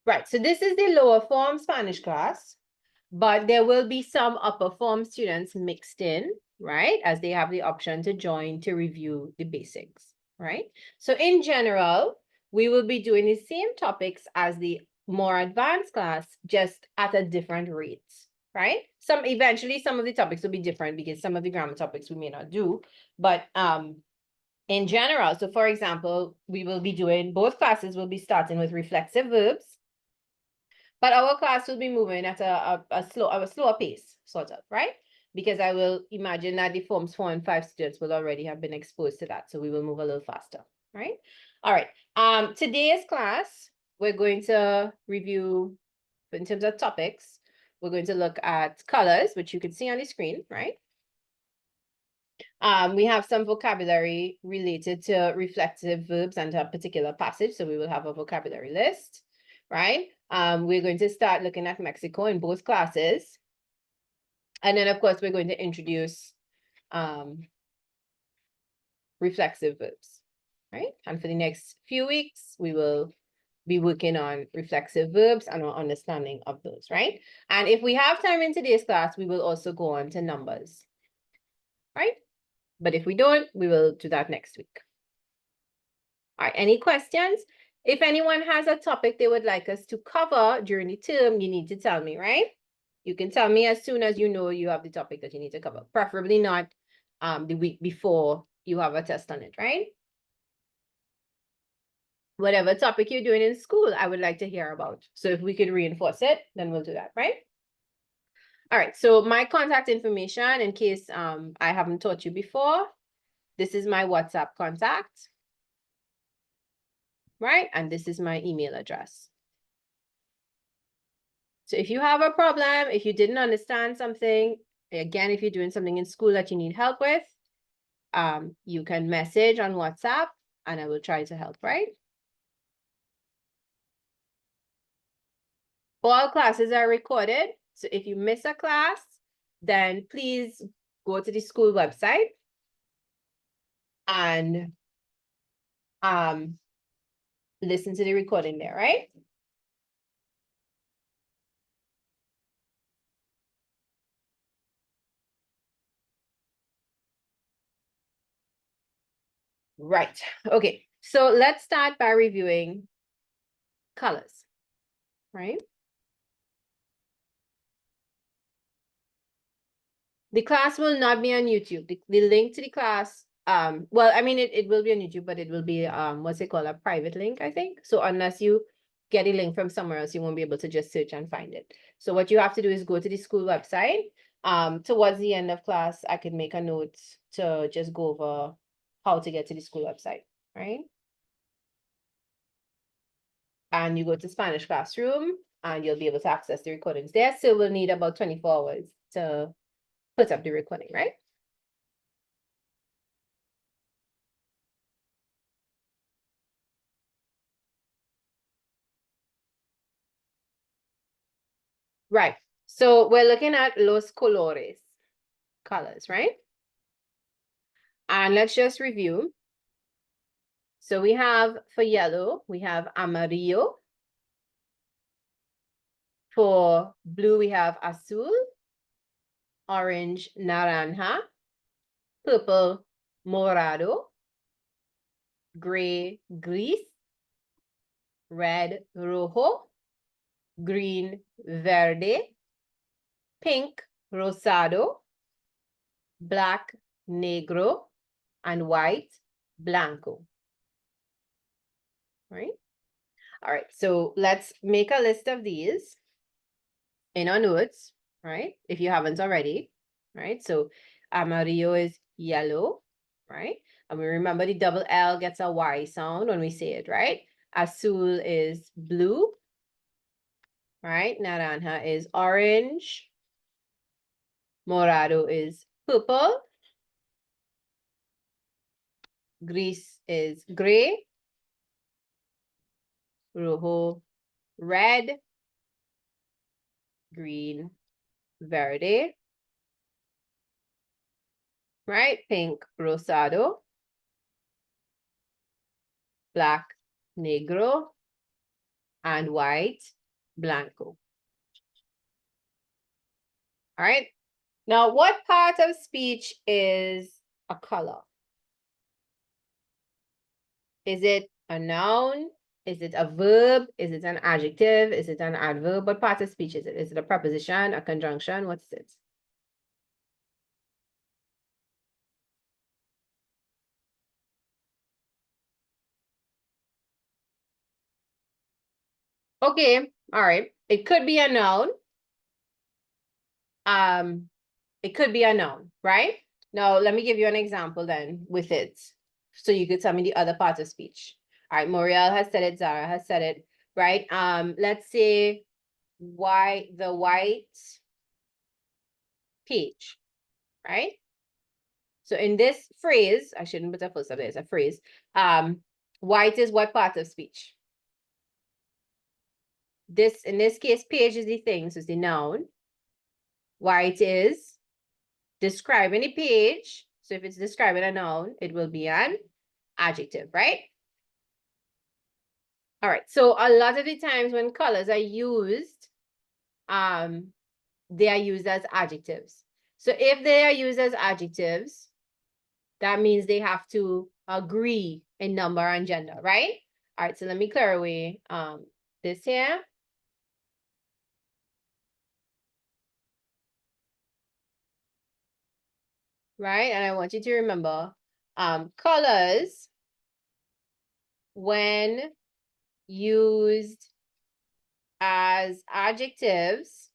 Right, so this is the lower form Spanish class, but there will be some upper form students mixed in, right? As they have the option to join to review the basics, right? So in general, we will be doing the same topics as the more advanced class, just at a different rate, right? Eventually some of the topics will be different because some of the grammar topics we may not do, but in general, so for example, we will be doing, both classes will be starting with reflexive verbs, but our class will be moving at a slower pace, sort of, right? Because I will imagine that the forms 4 and 5 students will already have been exposed to that. So we will move a little faster, right? All right. Today's class, we're going to review, in terms of topics, we're going to look at colors, which you can see on the screen, right? We have some vocabulary related to reflexive verbs and a particular passage. So we will have a vocabulary list, right? We're going to start looking at Mexico in both classes. And then, of course, we're going to introduce reflexive verbs, right? And for the next few weeks, we will be working on reflexive verbs and our understanding of those, right? And if we have time in today's class, we will also go on to numbers, right? But if we don't, we will do that next week. All right, any questions? If anyone has a topic they would like us to cover during the term, you need to tell me, right? You can tell me as soon as you know you have the topic that you need to cover, preferably not the week before you have a test on it, right? Whatever topic you're doing in school, I would like to hear about. So if we could reinforce it, then we'll do that, right? All right, so my contact information, in case I haven't taught you before, this is my WhatsApp contact, right? And this is my email address. So if you have a problem, if you didn't understand something, again, if you're doing something in school that you need help with, you can message on WhatsApp and I will try to help, right? All classes are recorded. So if you miss a class, then please go to the school website and listen to the recording there, right? Right. Okay. So let's start by reviewing colors, right? The class will not be on YouTube. The link to the class, well, I mean, it will be on YouTube, but it will be, what's it called, a private link, I think. So unless you get a link from somewhere else, you won't be able to just search and find it. So what you have to do is go to the school website. Towards the end of class, I could make a note to just go over how to get to the school website, right? And you go to Spanish classroom and you'll be able to access the recordings there. So we'll need about 24 hours to put up the recording, right? Right. So we're looking at los colores, colors, right? And let's just review. So we have, for yellow, we have amarillo. For blue, we have azul. Orange, naranja. Purple, morado. Gray, gris. Red, rojo. Green, verde. Pink, rosado. Black, negro. And white, blanco. Right? All right, so let's make a list of these in our notes, right? If you haven't already, right? So amarillo is yellow, right? And we remember the double L gets a Y sound when we say it, right? Azul is blue, right? Naranja is orange. Morado is purple. Gris is gray. Rojo, red. Green, verde. Right? Pink, rosado. Black, negro. and white, blanco. All right. Now, what part of speech is a color? Is it a noun? Is it a verb? Is it an adjective? Is it an adverb? What part of speech is it? Is it a preposition, a conjunction? What's it? Okay, all right. It could be a noun. It could be a noun, right? Now, let me give you an example then with it. So you could tell me the other part of speech. All right, Muriel has said it, Zara has said it, right? Let's say the white page, right? So in this phrase, I shouldn't put a full stop there, it's a phrase. White is what part of speech? In this case, page is the thing, so it's the noun. White is describing the page. So if it's describing a noun, it will be an adjective, right? All right. So a lot of the times when colors are used, they are used as adjectives. So if they are used as adjectives, that means they have to agree in number and gender, right? All right. So let me clear away this here. Right? And I want you to remember colors when used as adjectives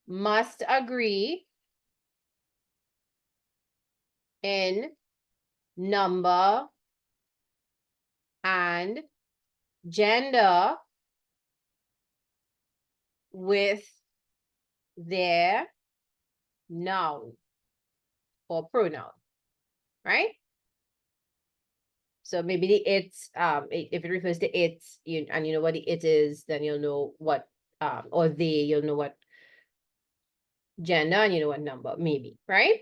must agree in number and gender with their noun or pronoun, right? So maybe the if it refers to it, and you know what the it is, then you'll know what or they, you'll know what gender and you know what number, maybe, right?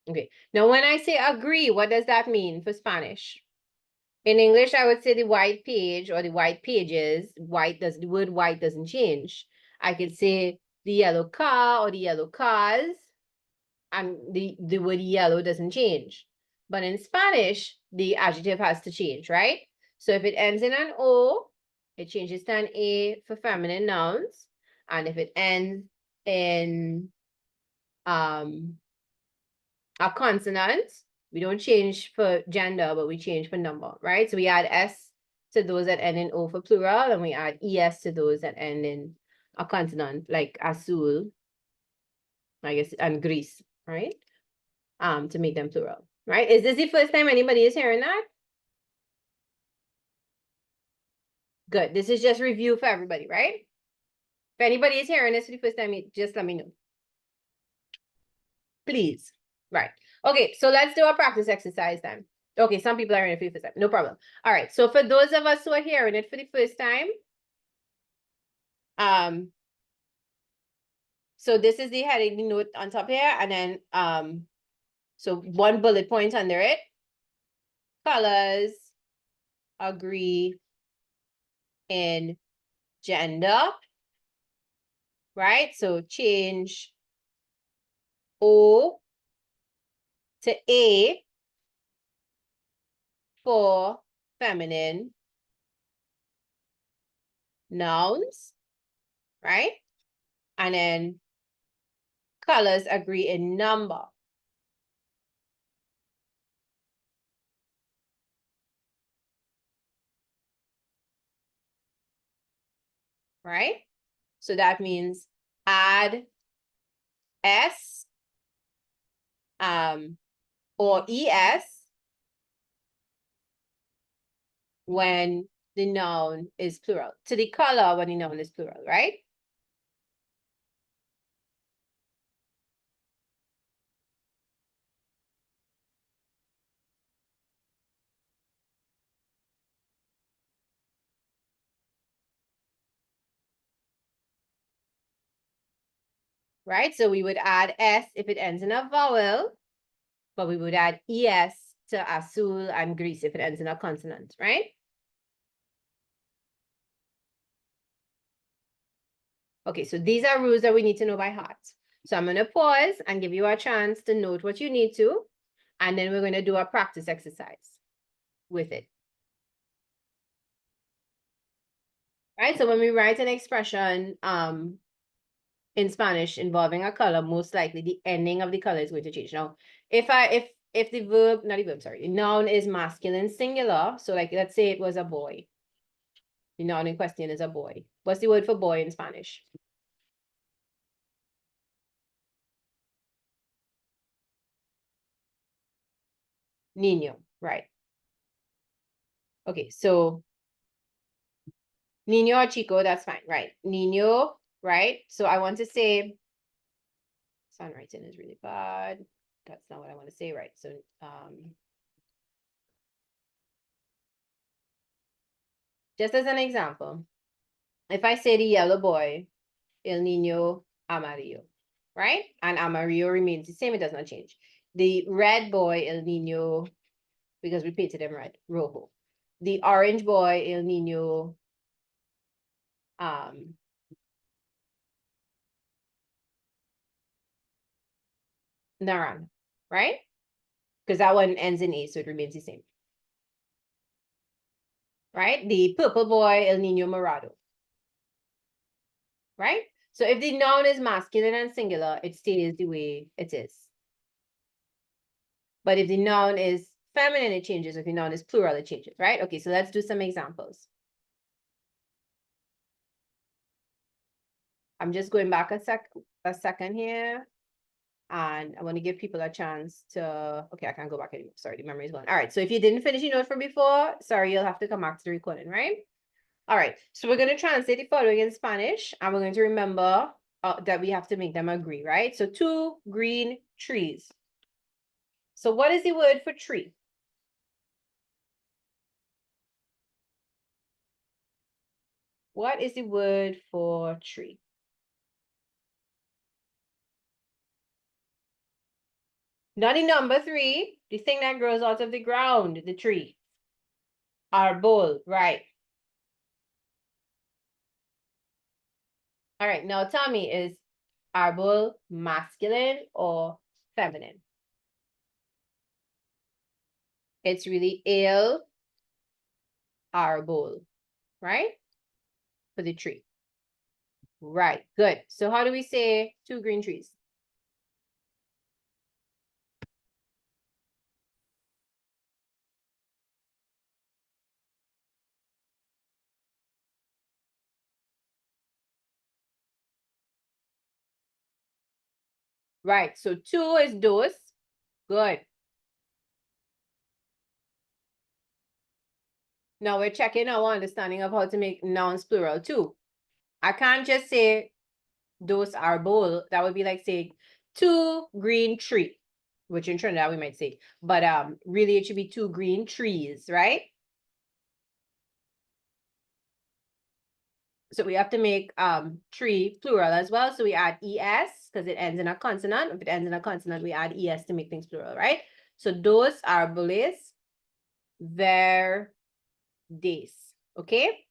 Okay. Now when I say agree, what does that mean for Spanish? In English, I would say the white page or the white pages. The word white doesn't change. I could say the yellow car or the yellow cars, and the word yellow doesn't change. But in Spanish, the adjective has to change, right? So if it ends in an O, it changes to an A for feminine nouns. And if it ends in a consonant, we don't change for gender, but we change for number, right? So we add S to those that end in O for plural, and we add ES to those that end in a consonant, like azul, I guess, and gris, right? To make them plural, right? Is this the first time anybody is hearing that? Good. This is just review for everybody, right? If anybody is hearing this for the first time, just let me know. Please. Right. Okay, so let's do a practice exercise then. Okay, some people are hearing it for the first time. No problem. All right. So for those of us who are hearing it for the first time, so this is the heading, the note on top here, and then so one bullet point under it. Colors agree in gender, right? So change O to A for feminine nouns, right? And then colors agree in number. Right? So that means add S or ES when the noun is plural, to the color when the noun is plural, right? Right? So we would add S if it ends in a vowel, but we would add ES to azul and gris if it ends in a consonant, right? Okay, so these are rules that we need to know by heart. So I'm going to pause and give you a chance to note what you need to, and then we're going to do a practice exercise with it. Right, so when we write an expression in Spanish involving a color, most likely the ending of the color is going to change. Now, if the verb, not the verb, sorry, the noun is masculine singular, so like let's say it was a boy. The noun in question is a boy. What's the word for boy in Spanish? Niño, right. Okay, so niño or chico, that's fine, right? Niño, right? So I want to say, handwriting is really bad. That's not what I want to say, right? So, just as an example, if I say the yellow boy, el niño amarillo, right? And amarillo remains the same, it does not change. The red boy, el niño, because we painted him red, rojo. The orange boy, el niño, naranja, right? Because that one ends in A, so it remains the same. Right? The purple boy, el niño morado. Right? So if the noun is masculine and singular, it stays the way it is. But if the noun is feminine, it changes. If the noun is plural, it changes, right? Okay, so let's do some examples. I'm just going back a second here. And I want to give people a chance to, okay, I can't go back anymore. Sorry, the memory is gone. All right, so if you didn't finish your note from before, sorry, you'll have to come back to the recording, right? All right, so we're going to translate the following in Spanish, and we're going to remember that we have to make them agree, right? So 2 green trees. So what is the word for tree? What is the word for tree? Not the number 3, the thing that grows out of the ground, the tree. Arbol, right. All right, now tell me, is arbol masculine or feminine? It's really el arbol, right? For the tree. Right, good. So how do we say 2 green trees? Right, so 2 is dos. Good. Now we're checking our understanding of how to make nouns plural too. I can't just say dos arbol. That would be like saying 2 green tree, which in Trinidad we might say. But really it should be 2 green trees, right? So we have to make tree plural as well. So we add es because it ends in a consonant. If it ends in a consonant, we add es to make things plural, right? So dos árboles verdes. Okay.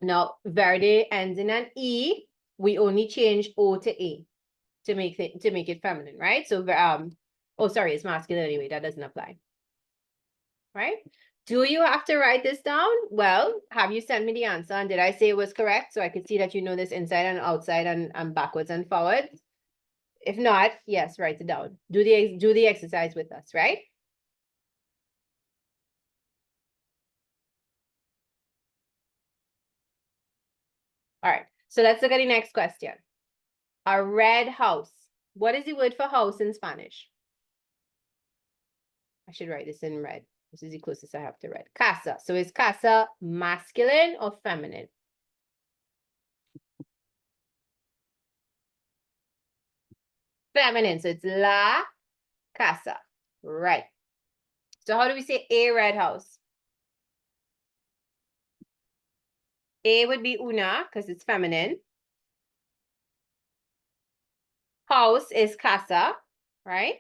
Now verde ends in an e. We only change o to a to make it feminine, right? So oh sorry, it's masculine anyway. That doesn't apply. Right? Do you have to write this down? Well, have you sent me the answer? And did I say it was correct? So I could see that you know this inside and outside and backwards and forwards. If not, yes, write it down. Do the exercise with us, right? All right. So let's look at the next question. A red house. What is the word for house in Spanish? I should write this in red. This is the closest I have to red. Casa. So is casa masculine or feminine? Feminine. So it's la casa. Right. So how do we say a red house? A would be una because it's feminine. House is casa, right?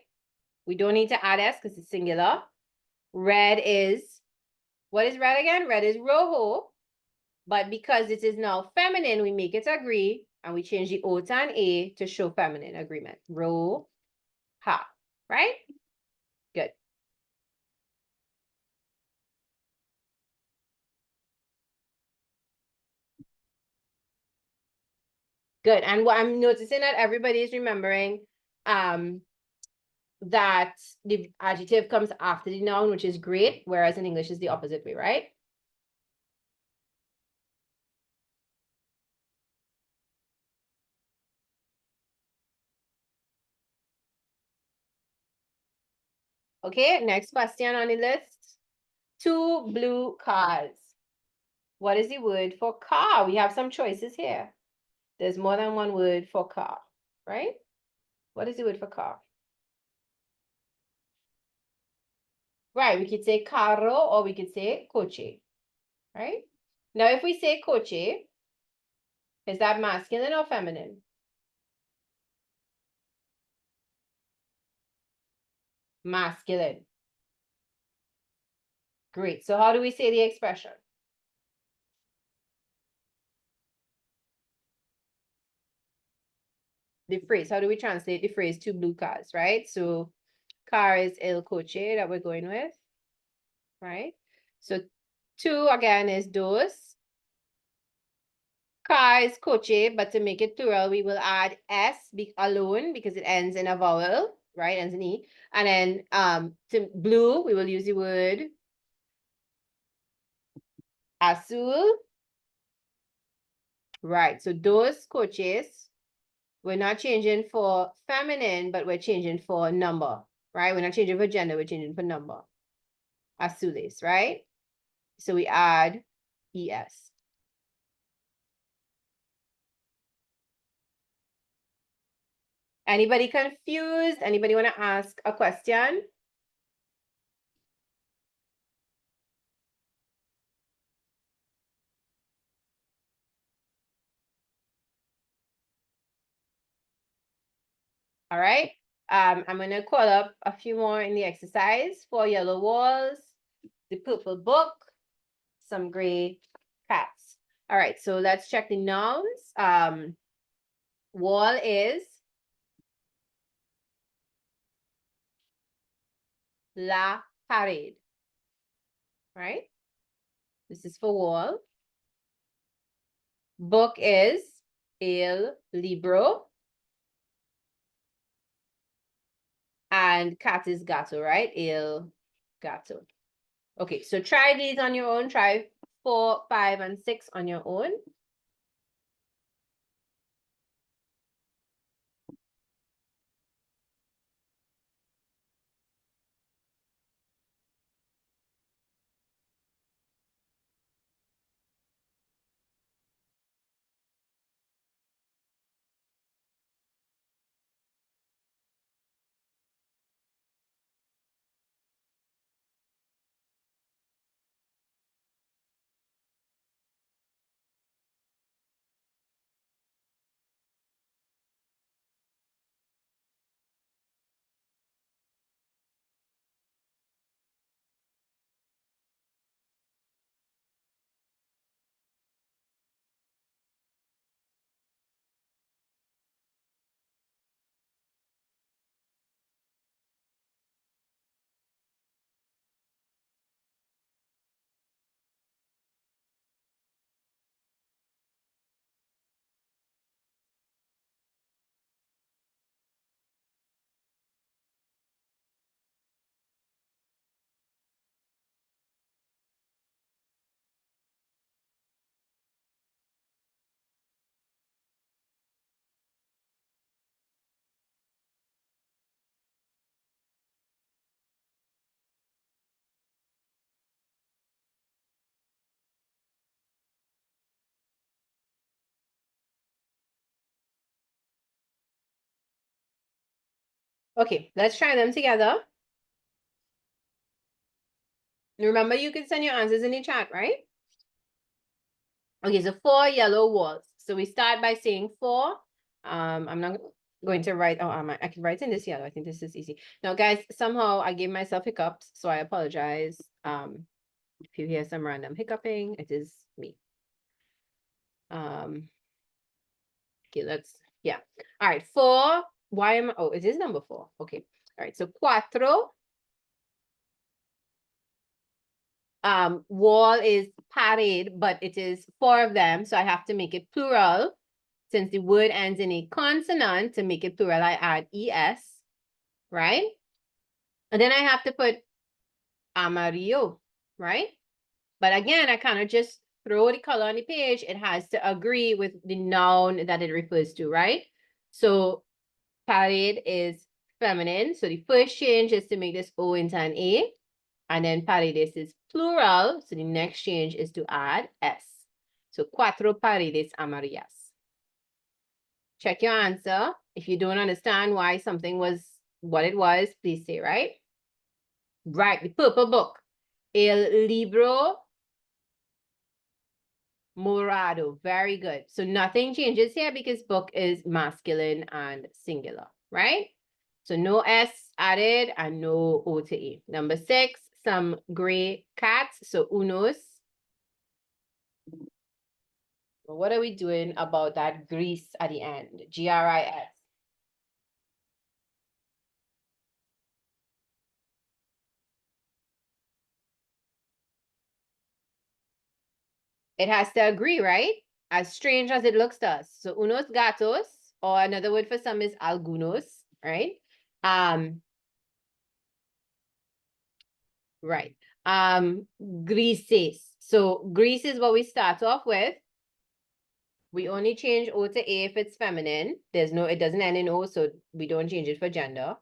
We don't need to add s because it's singular. Red is, what is red again? Red is rojo. But because it is now feminine, we make it agree, and we change the O to an A to show feminine agreement. Roja, right? Good. Good. And what I'm noticing that everybody is remembering that the adjective comes after the noun, which is great, whereas in English is the opposite way, right? Okay, next question on the list. 2 blue cars. What is the word for car? We have some choices here. There's more than one word for car, right? What is the word for car? Right, we could say carro or we could say coche, right? Now, if we say coche, is that masculine or feminine? Masculine. Great. So how do we say the expression? The phrase, how do we translate the phrase 2 blue cars, right? So car is el coche that we're going with, right? So 2 again is dos. Car is coche, but to make it plural, we will add s alone because it ends in a vowel, right? Ends in e. And then to blue, we will use the word azul. Right. So dos coches, we're not changing for feminine, but we're changing for number, right? We're not changing for gender, we're changing for number. Azules, right? So we add es. Anybody confused? Anybody want to ask a question? All right. I'm going to call up a few more in the exercise. 4 yellow walls, the purple book, some gray cats. All right, so let's check the nouns. Wall is la pared, right? This is for wall. Book is el libro. And cat is gato, right? El gato. Okay, so try these on your own. Try 4, 5, and 6 on your own. Okay, let's try them together. Remember, you can send your answers in the chat, right? Okay, so 4 yellow walls. So we start by saying 4. I'm not going to write, oh, I can write in this yellow. I think this is easy. Now, guys, somehow I gave myself hiccups, so I apologize. If you hear some random hiccuping, it is me. Okay, yeah. All right, 4. Oh, it is number 4. Okay. All right, so cuatro. Wall is pared, but it is 4 of them, so I have to make it plural. Since the word ends in a consonant, to make it plural, I add es, right? And then I have to put amarillo, right? But again, I kind of just throw the color on the page. It has to agree with the noun that it refers to, right? So pared is feminine. So the first change is to make this O into an A. And then paredes is plural. So the next change is to add S. So cuatro paredes amarillas. Check your answer. If you don't understand why something was what it was, please say, right? Right, the purple book. El libro morado. Very good. So nothing changes here because book is masculine and singular, right? So no S added and no O to A. Number 6, some gray cats. So unos. What are we doing about that gris at the end? Gris. It has to agree, right? As strange as it looks to us. So unos gatos, or another word for some is algunos, right? Right. Grises. So gris is what we start off with. We only change O to A if it's feminine. It doesn't end in O, so we don't change it for gender.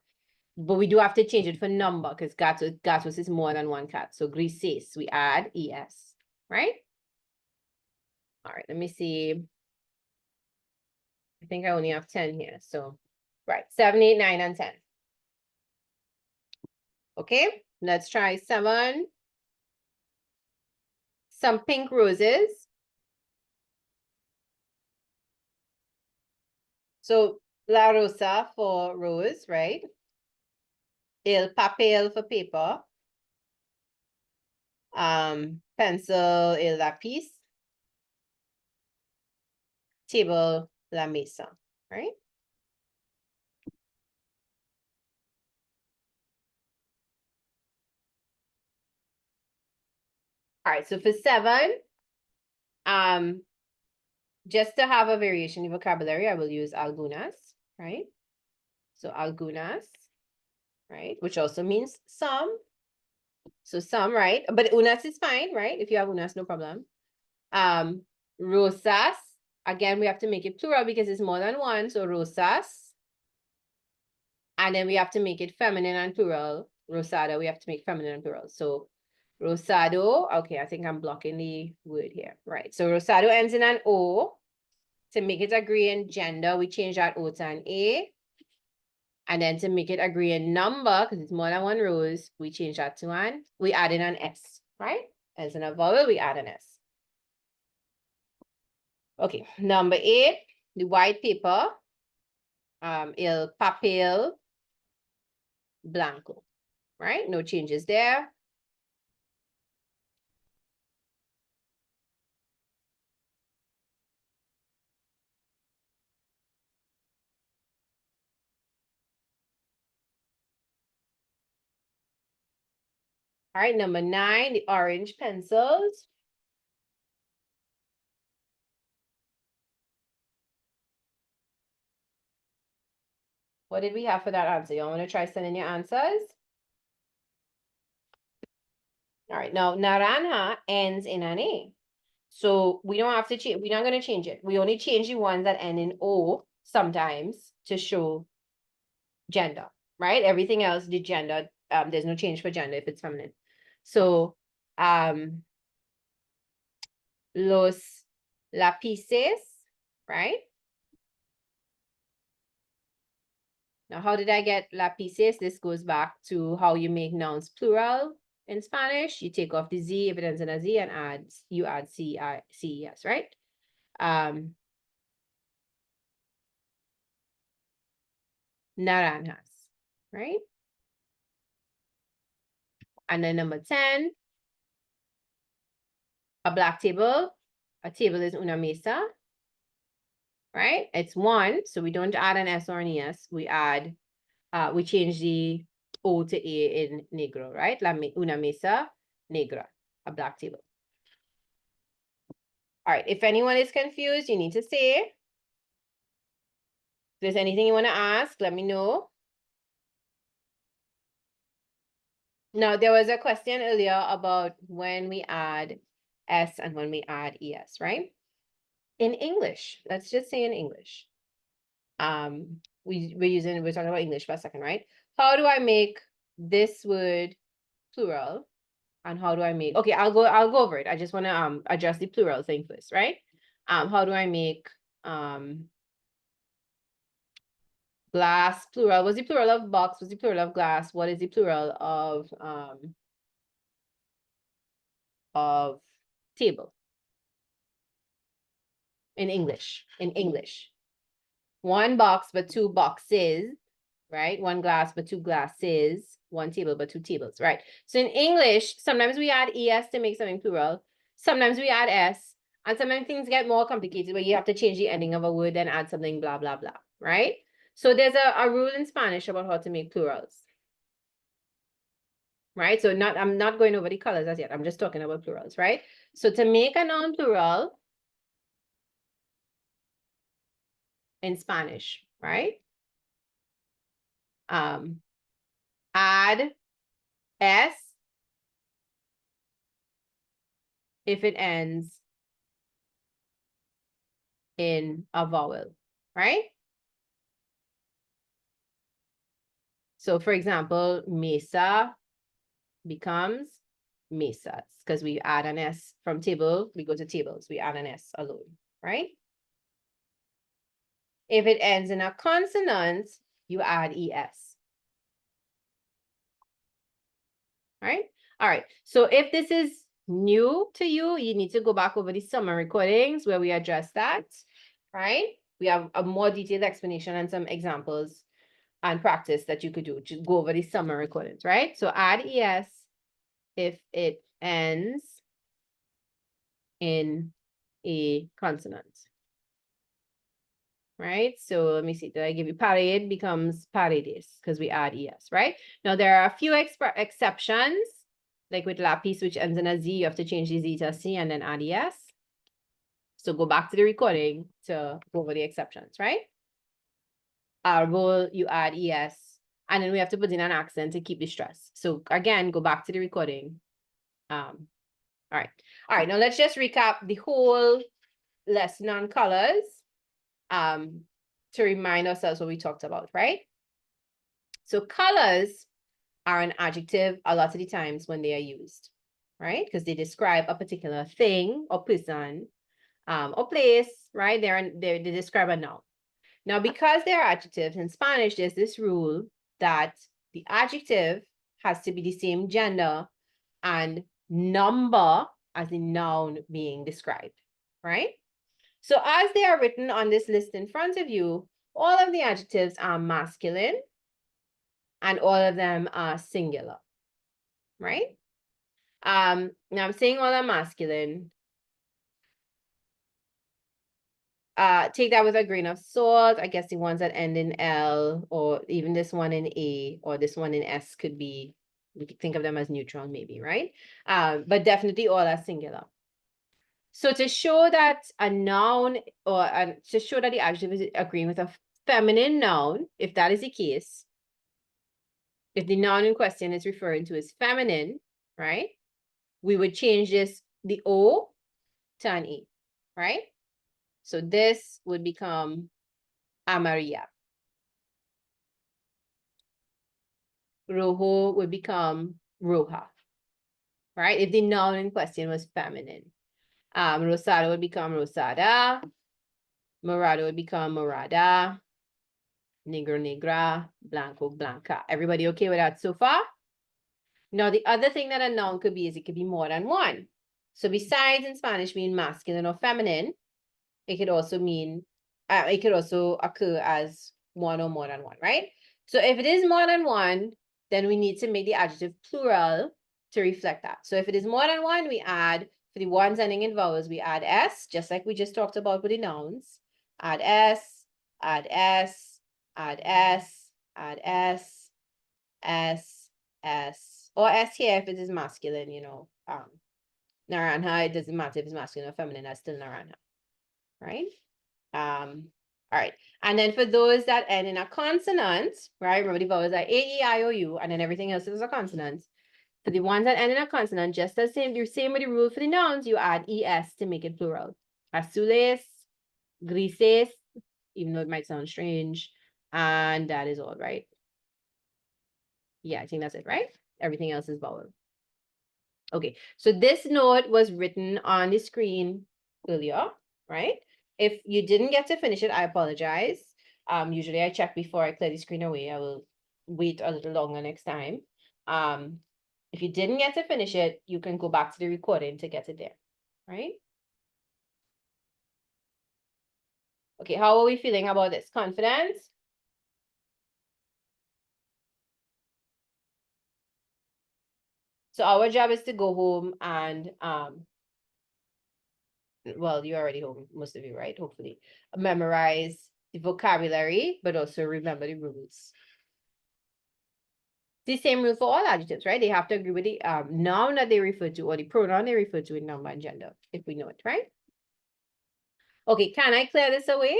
But we do have to change it for number because gatos is more than one cat. So grises, we add ES, right? All right, let me see. I think I only have 10 here. So, right, 7, 8, 9, and 10. Okay, let's try 7. Some pink roses. So, la rosa for rose, right? El papel for paper. Pencil, el lápiz. Table, la mesa, right? All right, so for 7, just to have a variation in vocabulary, I will use algunas, right? So algunas, right? Which also means some. So some, right? But unas is fine, right? If you have unas, no problem. Rosas, again, we have to make it plural because it's more than one. So rosas. And then we have to make it feminine and plural. Rosada, we have to make feminine and plural. So rosado, okay, I think I'm blocking the word here. Right, so rosado ends in an O. To make it agree in gender, we change that O to an A. And then to make it agree in number, because it's more than one rose, we change that to we add in an S, right? As in a vowel, we add an S. Okay, number 8, the white paper, el papel blanco, right? No changes there. All right, number 9, the orange pencils. What did we have for that answer? Y'all want to try sending your answers? All right, now naranja ends in an A. So we don't have to change, we're not going to change it. We only change the ones that end in O sometimes to show gender, right? Everything else, the gender, there's no change for gender if it's feminine. So, los lápices, right? Now, how did I get lápices? This goes back to how you make nouns plural in Spanish. You take off the Z if it ends in a Z and you add CES, right? naranjas, right? And then number 10, a black table. A table is una mesa, right? It's one, so we don't add an S or an ES. We change the O to A in negro, right? Una mesa negra, a black table. All right, if anyone is confused, you need to say. If there's anything you want to ask, let me know. Now, there was a question earlier about when we add S and when we add ES, right? In English, let's just say in English. We're talking about English for a second, right? How do I make this word plural? And how do I make, okay, I'll go over it. I just want to adjust the plural thing first, right? How do I make glass plural? What's the plural of box? What's the plural of glass? What is the plural of table? In English. One box, but two boxes, right? One glass, but two glasses. One table, but two tables, right? So in English, sometimes we add ES to make something plural. Sometimes we add S. And sometimes things get more complicated where you have to change the ending of a word and add something blah, blah, blah, right? So there's a rule in Spanish about how to make plurals. Right? So I'm not going over the colors as yet. I'm just talking about plurals, right? So to make a noun plural in Spanish, right? Add S if it ends in a vowel, right? So for example, mesa becomes mesas because we add an S from table, we go to tables, we add an S alone, right? If it ends in a consonant, you add ES. Right? All right. So if this is new to you, you need to go back over the summer recordings where we address that, right? We have a more detailed explanation and some examples and practice that you could do to go over the summer recordings, right? So add ES if it ends in a consonant. Right? So let me see, did I give you parade becomes paredes because we add ES, right? Now there are a few exceptions, like with lapis, which ends in a Z, you have to change the Z to a C and then add ES. So go back to the recording to go over the exceptions, right? Arbol, you add ES, and then we have to put in an accent to keep the stress. So again, go back to the recording. All right. All right, now let's just recap the whole lesson on colors. To remind ourselves what we talked about, right? So colors are an adjective a lot of the times when they are used, right? Because they describe a particular thing or person or place, right? They describe a noun. Now, because they're adjectives in Spanish, there's this rule that the adjective has to be the same gender and number as the noun being described, right? So as they are written on this list in front of you, all of the adjectives are masculine and all of them are singular, right? Now I'm saying all are masculine. Take that with a grain of salt. I guess the ones that end in L or even this one in A or this one in S could be, we could think of them as neutral maybe, right? But definitely all are singular. So to show that a noun or to show that the adjective is agreeing with a feminine noun, if that is the case, if the noun in question is referring to as feminine, right? We would change the O to an E, right? So this would become amarilla. Rojo would become roja, right? If the noun in question was feminine. Rosado would become rosada. Morado would become morada. Negro, negra. Blanco, blanca. Everybody okay with that so far? Now, the other thing that a noun could be is it could be more than one. So besides in Spanish being masculine or feminine, it could also mean, it could also occur as one or more than one, right? So if it is more than one, then we need to make the adjective plural to reflect that. So if it is more than one, we add, for the ones ending in vowels, we add S, just like we just talked about with the nouns. Add S, add S, add S, add S, S, S, or S here if it is masculine, you know. Naranja, it doesn't matter if it's masculine or feminine, that's still naranja, right? All right. And then for those that end in a consonant, right? Remember the vowels are A, E, I, O, U, and then everything else is a consonant. For the ones that end in a consonant, just the same with the rule for the nouns, you add ES to make it plural. Azules, grises, even though it might sound strange. And that is all, right? Yeah, I think that's it, right? Everything else is vowel. Okay, so this note was written on the screen earlier, right? If you didn't get to finish it, I apologize. Usually I check before I clear the screen away. I will wait a little longer next time. If you didn't get to finish it, you can go back to the recording to get it there, right? Okay, how are we feeling about this? Confident? So our job is to go home and well, you're already home, most of you, right? Hopefully. Memorize the vocabulary, but also remember the rules. The same rule for all adjectives, right? They have to agree with the noun that they refer to or the pronoun they refer to in number and gender, if we know it, right? Okay, can I clear this away?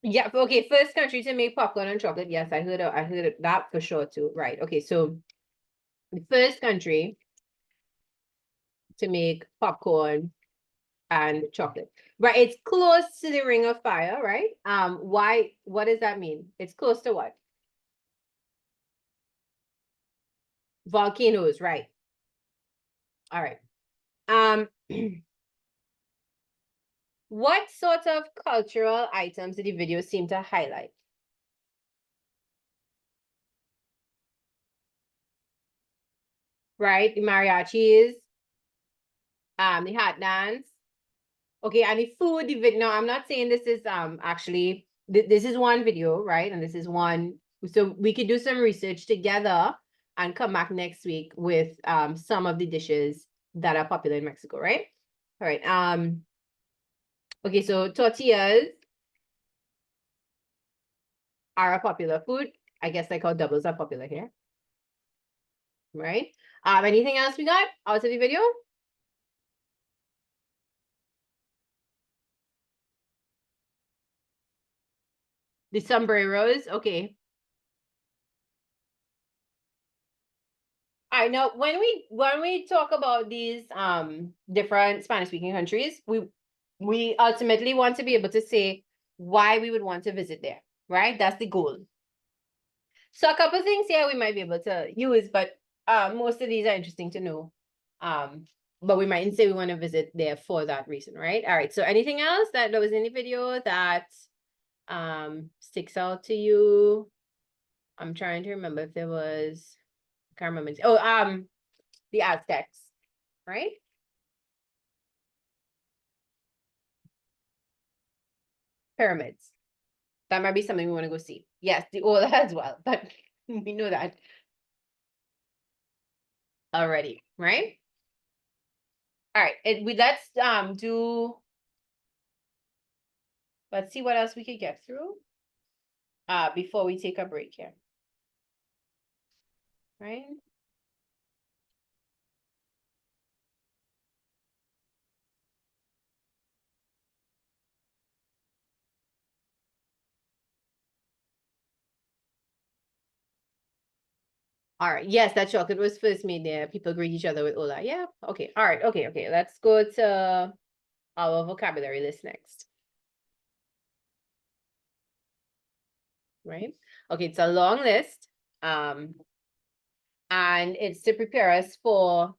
Yeah, okay, first country to make popcorn and chocolate. Yes, I heard that for sure too. Right. Okay, so the first country to make popcorn and chocolate. Right, it's close to the Ring of Fire, right? What does that mean? It's close to what? Volcanoes, right. All right. Um, what sort of cultural items did the video seem to highlight? Right, the mariachis, the hot dance. Okay, and the food, the video. No, I'm not saying this is actually this is one video, right? And this is one. So we could do some research together and come back next week with some of the dishes that are popular in Mexico, right? All right. Okay, so tortillas are a popular food. I guess like how doubles are popular here, right? Anything else we got out of the video? The sombreros, okay. I know when we talk about these different Spanish speaking countries, we ultimately want to be able to say why we would want to visit there, right? That's the goal. So a couple things here we might be able to use, but most of these are interesting to know. But we mightn't say we want to visit there for that reason, right? All right. So anything else that was in the video that sticks out to you? I'm trying to remember if there was, I can't remember. Oh, the Aztecs, right? Pyramids. That might be something we want to go see. Yes, the oil as well, but we know that already, right? All right, let's see what else we could get through before we take a break here. Right? All right. Yes, that chocolate was first made there. People greet each other with hola. Yeah. Okay. All right. Okay. Okay. Let's go to our vocabulary list next. Right? Okay, it's a long list. And it's to prepare us for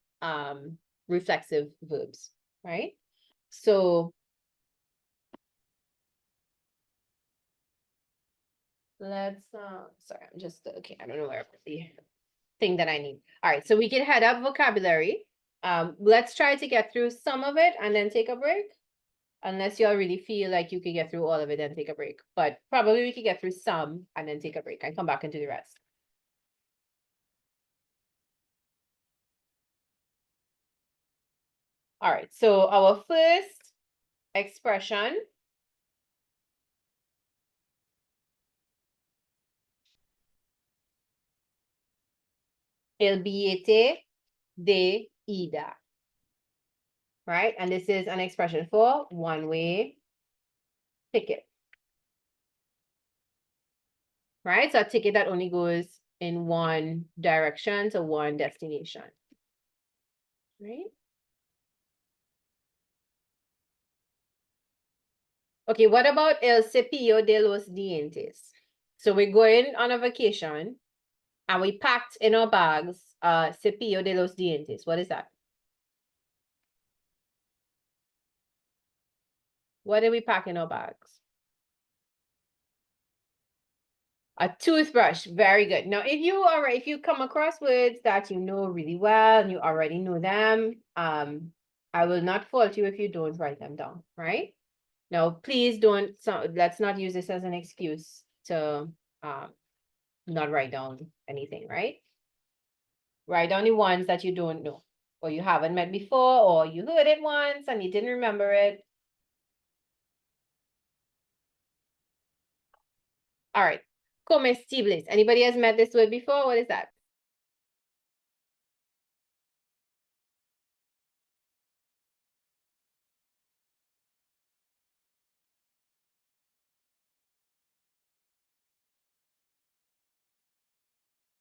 reflexive verbs, right? So let's sorry, I'm just okay, I don't know where I put the thing that I need. All right, so we can head up vocabulary. Let's try to get through some of it and then take a break. Unless you all really feel like you could get through all of it and take a break. But probably we could get through some and then take a break and come back and do the rest. All right, so our first expression el billete de ida, right? And this is an expression for one-way ticket, right? So a ticket that only goes in one direction to one destination, right? Okay, what about el cepillo de los dientes? So we're going on a vacation and we packed in our bags cepillo de los dientes. What is that? What did we pack in our bags? A toothbrush. Very good. Now, if you come across words that you know really well and you already know them, I will not fault you if you don't write them down, right? Now, please don't, let's not use this as an excuse to not write down anything, right? Write down the ones that you don't know, or you haven't met before, or you heard it once and you didn't remember it. All right. Comestibles. Anybody has met this word before? What is that?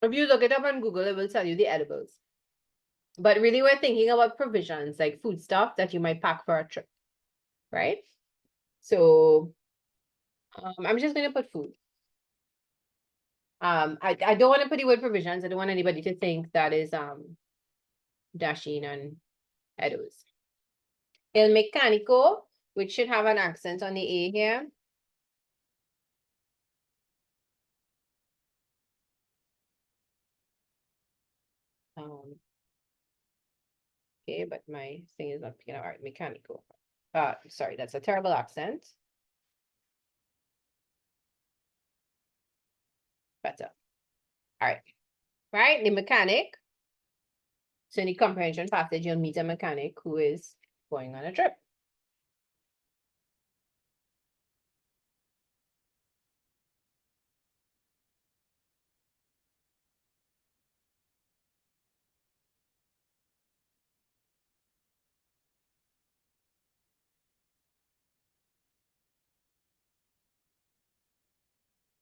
If you look it up on Google, it will tell you the edibles. But really, we're thinking about provisions, like food stuff that you might pack for a trip, right? So I'm just going to put food. I don't want to put the word provisions. I don't want anybody to think that is dashing and edibles. El mecánico, which should have an accent on the A here. Okay, but my thing is not picking up. All right, mecánico. Sorry, that's a terrible accent. Better. All right. Right, the mechanic. So in the comprehension passage, you'll meet a mechanic who is going on a trip.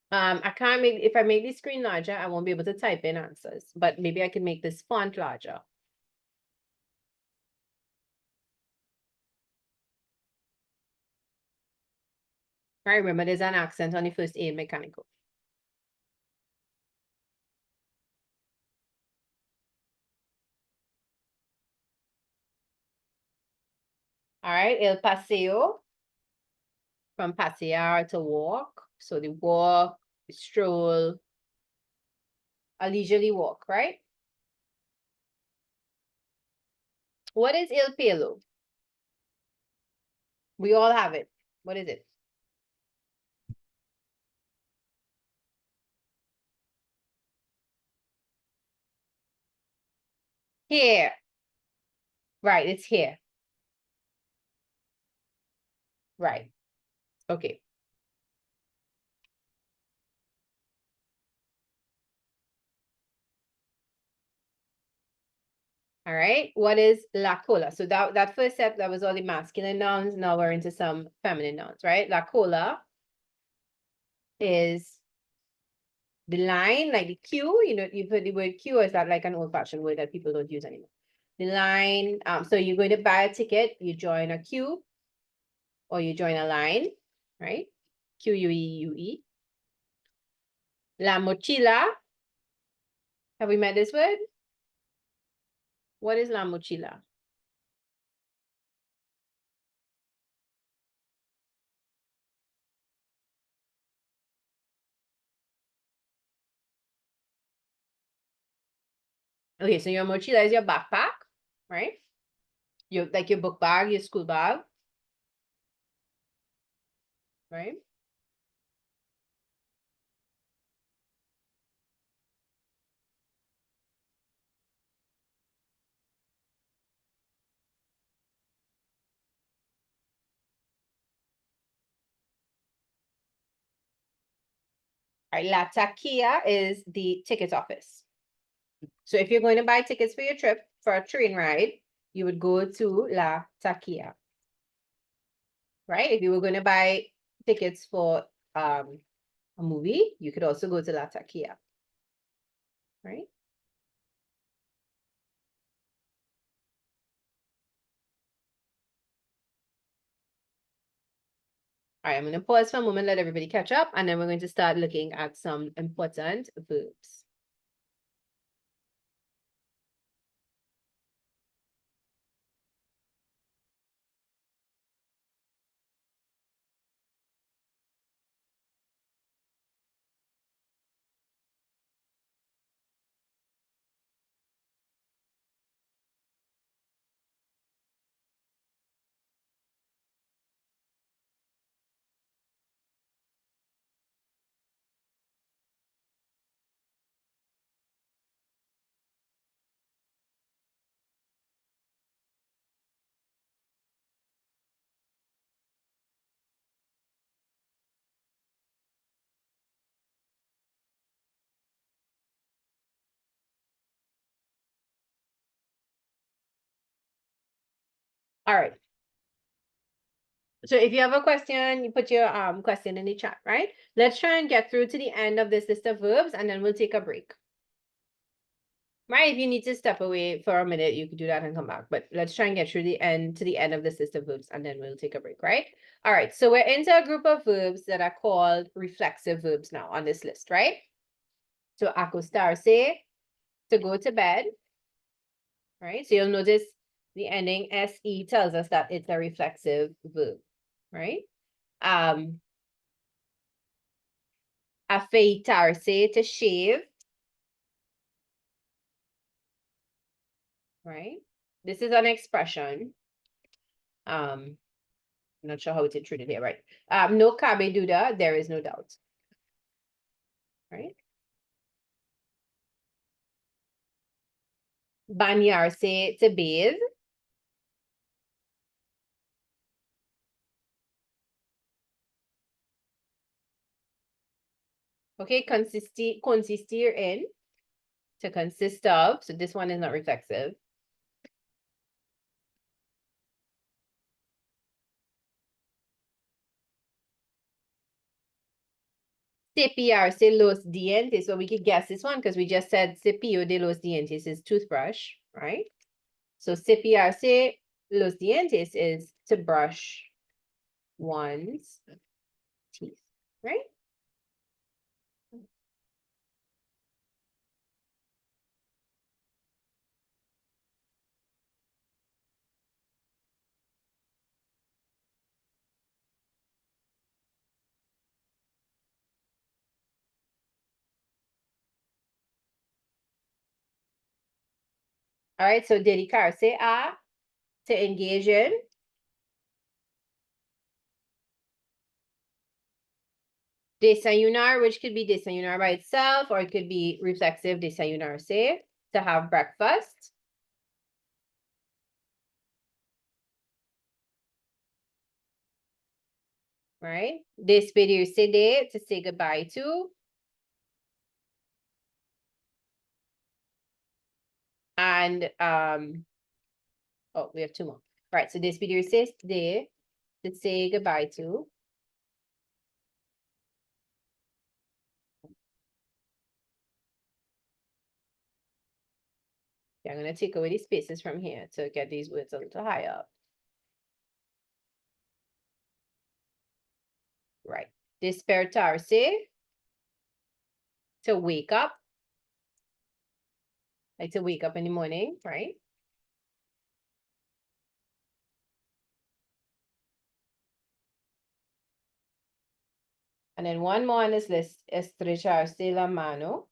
I can't make, if I make the screen larger, I won't be able to type in answers, but maybe I can make this font larger. Right, remember there's an accent on the first A in mechanical. All right, el paseo, from pasear to walk. So the walk, the stroll, a leisurely walk, right? What is el pelo? We all have it. What is it? Here. Right, it's here. Right. Okay. All right. What is la cola? So that first step, that was all the masculine nouns. Now we're into some feminine nouns, right? La cola is the line, like the queue. You know, you've heard the word queue, or is that like an old-fashioned word that people don't use anymore? The line, so you're going to buy a ticket, you join a queue, or you join a line, right? Queue. La mochila. Have we met this word? What is la mochila? Okay, so your mochila is your backpack, right? like your book bag, your school bag, right? All right, La Taquilla is the ticket office. So if you're going to buy tickets for your trip for a train ride, you would go to La Taquilla, right? If you were going to buy tickets for a movie, you could also go to La Taquilla, right? All right, I'm going to pause for a moment, let everybody catch up, and then we're going to start looking at some important verbs. All right. So if you have a question, you put your question in the chat, right? Let's try and get through to the end of this list of verbs, and then we'll take a break. Right? If you need to step away for a minute, you can do that and come back. But let's try and get through the end to the end of this list of verbs, and then we'll take a break, right? All right. So we're into a group of verbs that are called reflexive verbs now on this list, right? So acostarse, to go to bed, right? So you'll notice the ending se tells us that it's a reflexive verb, right? Afeitarse, to shave, right? This is an expression. I'm not sure how to treat it here, right? No cabe duda, there is no doubt, right? Bañarse, to bathe. Okay, consistir in, to consist of. So this one is not reflexive. Cepillarse los dientes. So we could guess this one because we just said cepillo de los dientes is toothbrush, right? So cepillarse los dientes is to brush one's teeth, right? All right, so dedicarse a, to engage in. Desayunar, which could be desayunar by itself, or it could be reflexive desayunarse, to have breakfast. Right? Despedirse de, to say goodbye to. And oh, we have two more. Right, so despedirse de, to say goodbye to. Okay, I'm gonna take away these spaces from here to get these words a little higher up. Right. Despertarse, to wake up. Like to wake up in the morning, right? And then one more on this list, estrecharse la mano.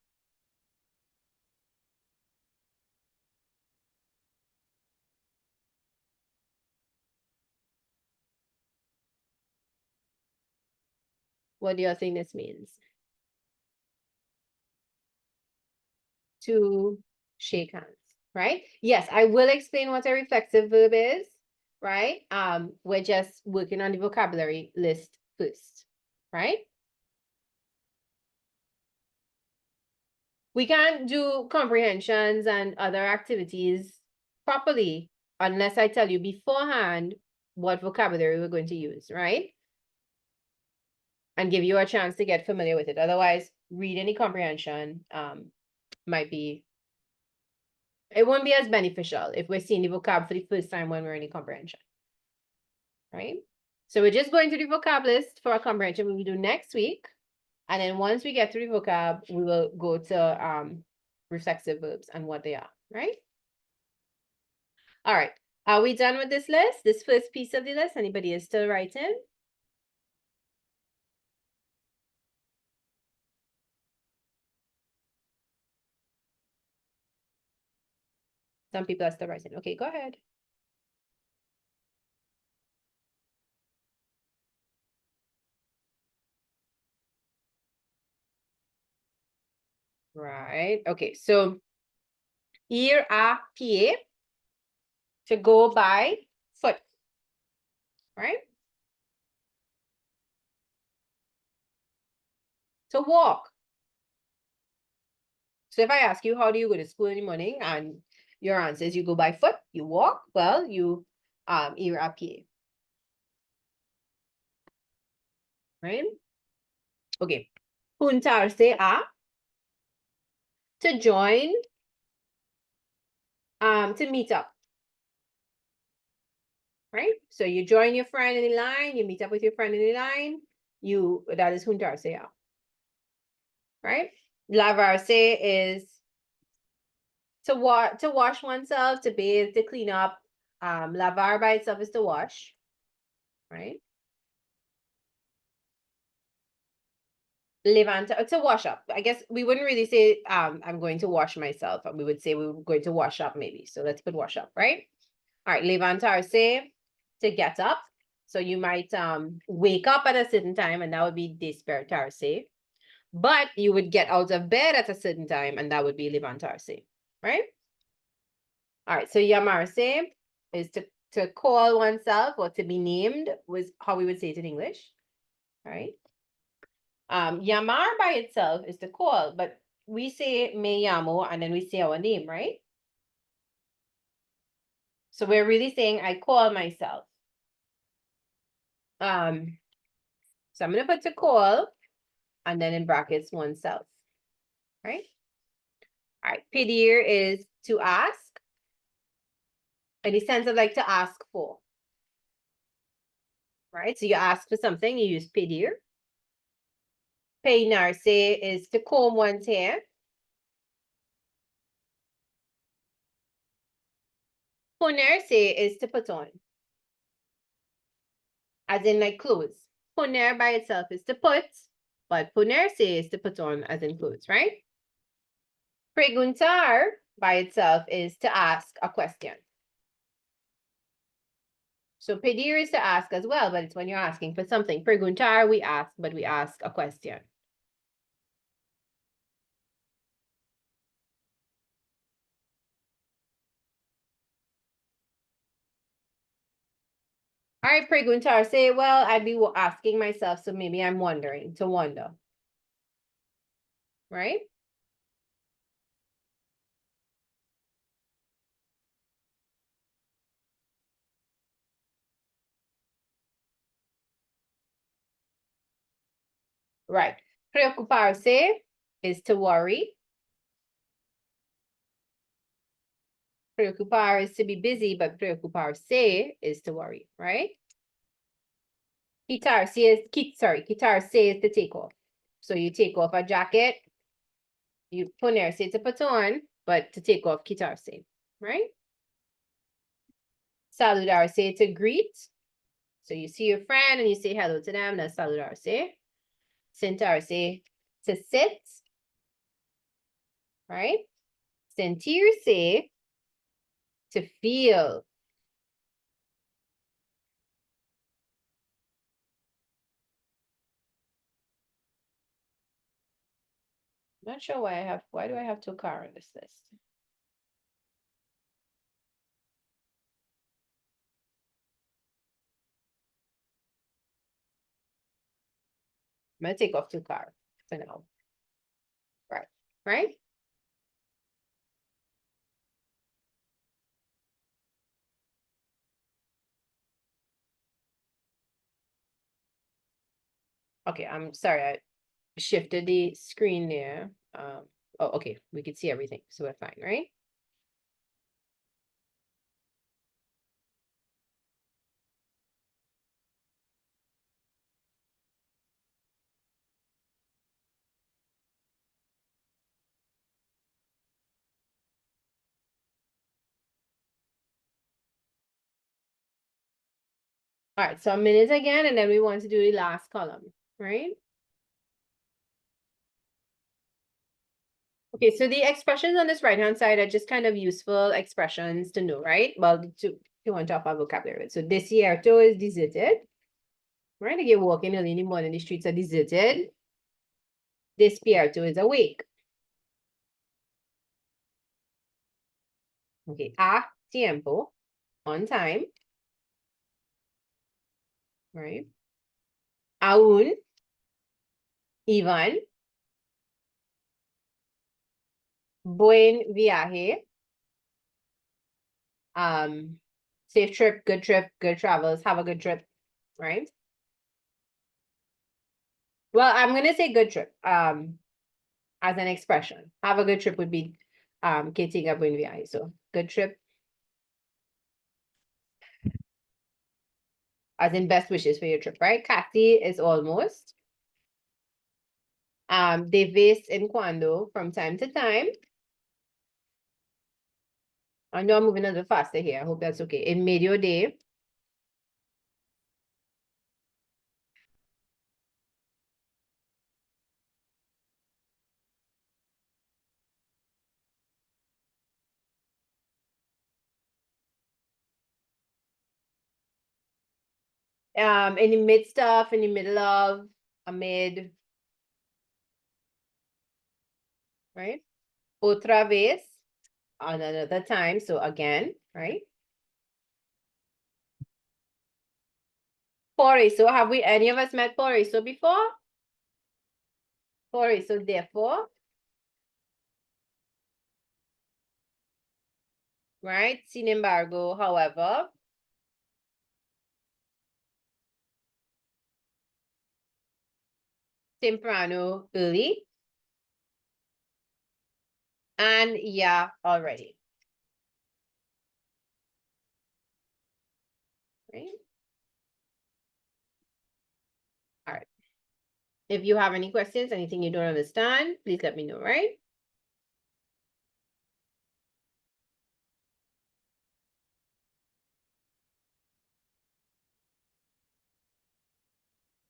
What do you think this means? To shake hands, right? Yes, I will explain what a reflexive verb is, right? We're just working on the vocabulary list first, right? We can't do comprehensions and other activities properly unless I tell you beforehand what vocabulary we're going to use, right? And give you a chance to get familiar with it. Otherwise, reading the comprehension might be, it won't be as beneficial if we're seeing the vocab for the first time when we're in the comprehension, right? So we're just going to the vocab list for a comprehension we will do next week. And then once we get through the vocab, we will go to reflexive verbs and what they are, right? All right. Are we done with this list? This first piece of the list? Anybody is still writing? Some people are still writing. Okay, go ahead. Right. Okay, so ir a pie, to go by foot, right? To walk. So if I ask you, how do you go to school in the morning? And your answer is you go by foot, you walk, well, you ir a pie. Right? Okay. Juntarse a, to join, to meet up. Right? So you join your friend in the line, you meet up with your friend in the line, that is juntarse a. Right? Lavarse is to wash oneself, to bathe, to clean up. Lavar by itself is to wash, right? Levanta, to wash up. I guess we wouldn't really say I'm going to wash myself. We would say we were going to wash up maybe. So let's put wash up, right? All right, levantarse, to get up. So you might wake up at a certain time, and that would be despertarse. But you would get out of bed at a certain time, and that would be levantarse, right? All right, so llamarse is to call oneself or to be named, was how we would say it in English, right? Llamar by itself is to call, but we say me llamo and then we say our name, right? So we're really saying I call myself. So I'm gonna put to call and then in brackets oneself, right? All right, pedir is to ask, in the sense of like to ask for, right? So you ask for something, you use pedir. Peinarse is to comb one's hair. Ponerse is to put on, as in like clothes. Poner by itself is to put, but ponerse is to put on, as in clothes, right? Preguntar by itself is to ask a question. So pedir is to ask as well, but it's when you're asking for something. Preguntar, we ask, but we ask a question. All right, preguntar, say, well, I'd be asking myself, so maybe I'm wondering, to wonder. Right? Right. Preocuparse is to worry. Preocupar is to be busy, but preocuparse is to worry, right? Quitarse is to take off. So you take off a jacket, you ponerse to put on, but to take off quitarse, right? Saludarse to greet. So you see your friend and you say hello to them, that's saludarse. Sentarse to sit, right? Sentirse to feel. Not sure why do I have tutor on this list? I'm gonna take off tutor for now. Right, right? Okay, I'm sorry, I shifted the screen there. Oh, okay, we can see everything, so we're fine, right? All right, so a minute again, and then we want to do the last column, right? Okay, so the expressions on this right-hand side are just kind of useful expressions to know, right? Well, to on top of vocabulary. So desierto is deserted, right? Like you're walking early in the morning, the streets are deserted. Despierto is awake. Okay, a tiempo, on time, right? Aún, Ivan, buen viaje, safe trip, good travels, have a good trip, right? Well, I'm gonna say good trip, as an expression. Have a good trip would be, que tenga buen viaje, so good trip, as in best wishes for your trip, right? Casi is almost. De vez en cuando, from time to time. I know I'm moving a little faster here. I hope that's okay. En medio de. In the midst of, in the middle of, amid, right? Otra vez, on another time, so again, right? Por eso, have we any of us met por eso before? Por eso, therefore, right? Sin embargo, however. Temprano, early. And yeah, already. Right? All right. If you have any questions, anything you don't understand, please let me know, right?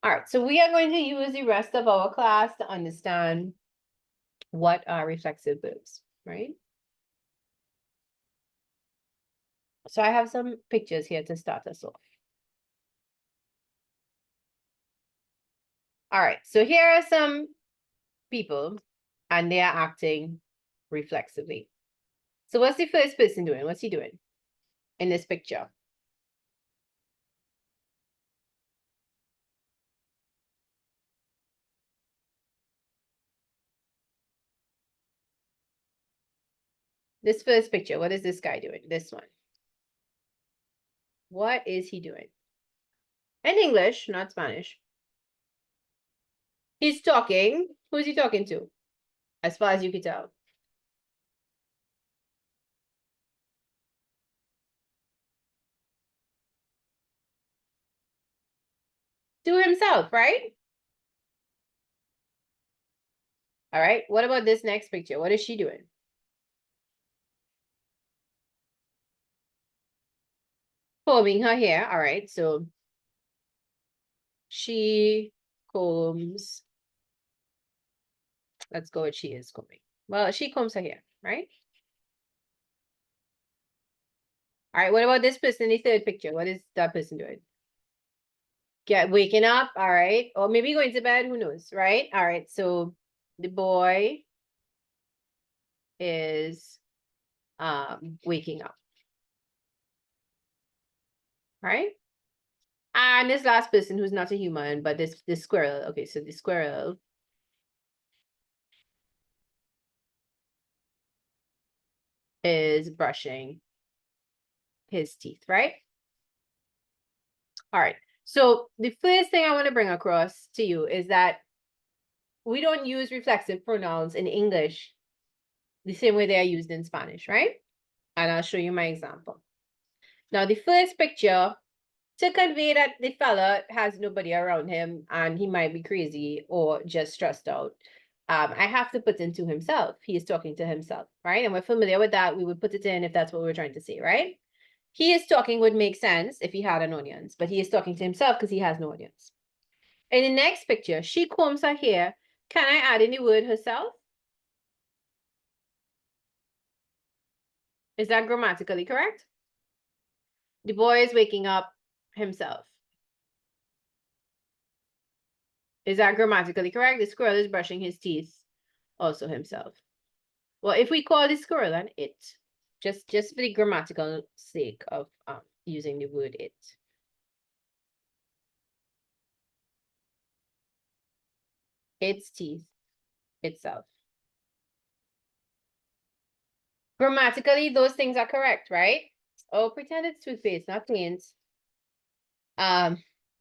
All right, so we are going to use the rest of our class to understand what are reflexive verbs, right? So I have some pictures here to start us off. All right, so here are some people and they are acting reflexively. So what's the first person doing? What's he doing in this picture? This first picture, what is this guy doing? This one. What is he doing? In English, not Spanish. He's talking. Who's he talking to? As far as you can tell. To himself, right? All right. What about this next picture? What is she doing? Combing her hair. All right. So she combs. Let's go with she is combing. Well, she combs her hair, right? All right. What about this person in the third picture? What is that person doing? Waking up. All right. Or maybe going to bed. Who knows, right? All right. So the boy is waking up. Right? And this last person who's not a human, but this squirrel. Okay, so the squirrel is brushing his teeth, right? All right. So the first thing I want to bring across to you is that we don't use reflexive pronouns in English the same way they are used in Spanish, right? And I'll show you my example. Now, the first picture, to convey that the fella has nobody around him and he might be crazy or just stressed out, I have to put into himself. He is talking to himself, right? And we're familiar with that. We would put it in if that's what we're trying to say, right? He is talking would make sense if he had an audience, but he is talking to himself because he has no audience. In the next picture, she combs her hair. Can I add in the word herself? Is that grammatically correct? The boy is waking up himself. Is that grammatically correct? The squirrel is brushing his teeth, also himself. Well, if we call the squirrel an it, just for the grammatical sake of using the word it. Its teeth, itself. Grammatically, those things are correct, right? Oh, pretend it's toothpaste, not paint.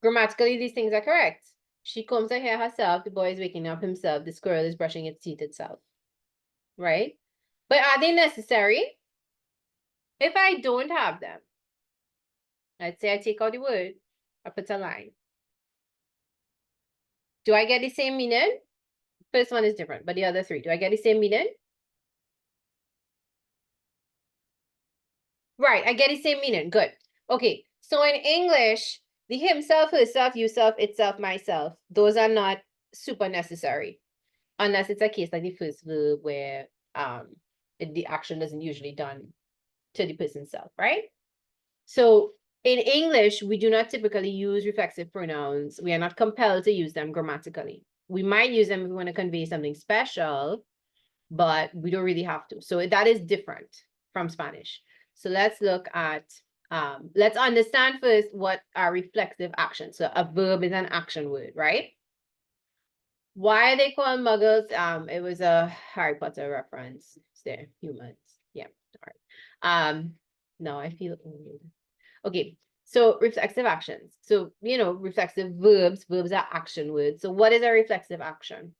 Grammatically, these things are correct. She combs her hair herself, the boy is waking up himself, the squirrel is brushing its teeth itself. Right? But are they necessary? If I don't have them, let's say I take out the word, I put a line. Do I get the same meaning? First one is different, but the other three, do I get the same meaning? Right, I get the same meaning. Good. Okay, so in English, the himself, herself, yourself, itself, myself, those are not super necessary. Unless it's a case like the first verb where the action isn't usually done to the person's self, right? So in English, we do not typically use reflexive pronouns. We are not compelled to use them grammatically. We might use them if we want to convey something special, but we don't really have to. So that is different from Spanish. So let's look at, let's understand first what are reflexive actions. So a verb is an action word, right? Why are they called muggles? It was a Harry Potter reference. They're humans. Yeah, all right. No, I feel old. Okay, so reflexive actions. So, reflexive verbs. Verbs are action words. So what is a reflexive action?